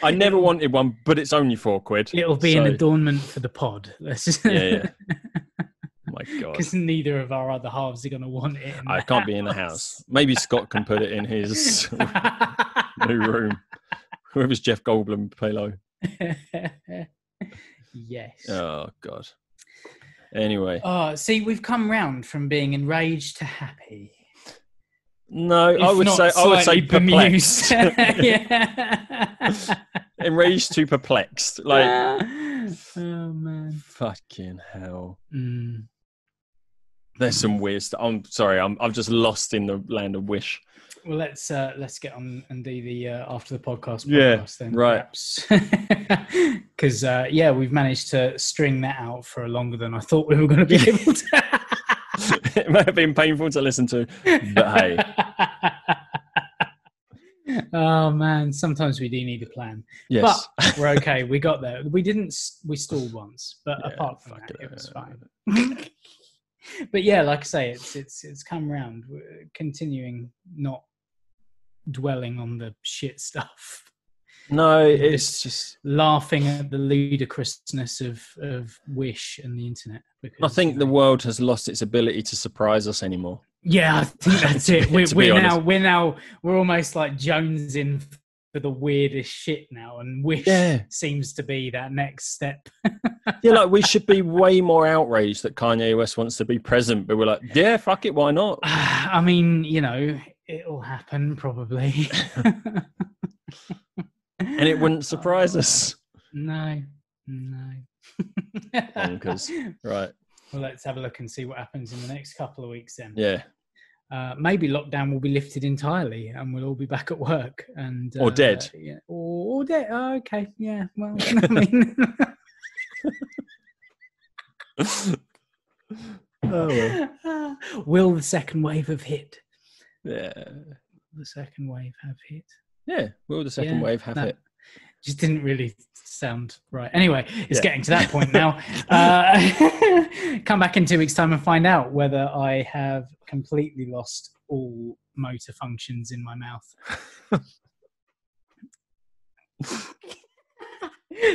I never wanted one, but it's only £4. It'll be an adornment for the pod. Let's just... Yeah. My God. Because neither of our other halves are going to want it. I can't be in the house. Maybe Scott can put it in his new room with his Jeff Goldblum pillow. Yes. Oh, God. Anyway. Oh, see, we've come round from being enraged to happy. No, I would say perplexed. Yeah. Enraged to perplexed. Like, oh man, fucking hell. There's some weird stuff. I'm sorry, I'm just lost in the land of Wish. Well, let's get on and do the after the podcast then, right? Because we've managed to string that out for longer than I thought we were going to be able to. It may have been painful to listen to, but hey. Oh man, sometimes we do need a plan. Yes. But we're okay. We got there. We stalled once, but apart from that, it was fine. But yeah, like I say, it's come round. We're continuing not dwelling on the shit stuff. No, it's just laughing at the ludicrousness of Wish and the internet. Because, I think the world has lost its ability to surprise us anymore. Yeah, I think that's it. We're almost like jonesing for the weirdest shit now, and Wish seems to be that next step. Yeah, like we should be way more outraged that Kanye West wants to be president, but we're like, yeah, fuck it, why not? I mean, it'll happen probably. And it wouldn't surprise us. No. Bonkers. Right. Well, let's have a look and see what happens in the next couple of weeks then. Yeah. Maybe lockdown will be lifted entirely and we'll all be back at work. Or dead. Yeah, or dead. Oh, okay. Yeah. Well, I mean... Will the second wave have hit? Yeah. Will the second wave have hit? Yeah. Will the second wave have hit? Just didn't really sound right. Anyway, it's getting to that point now. Come back in 2 weeks' time and find out whether I have completely lost all motor functions in my mouth.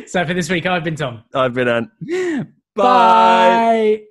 So for this week, I've been Tom. I've been Ant. Bye.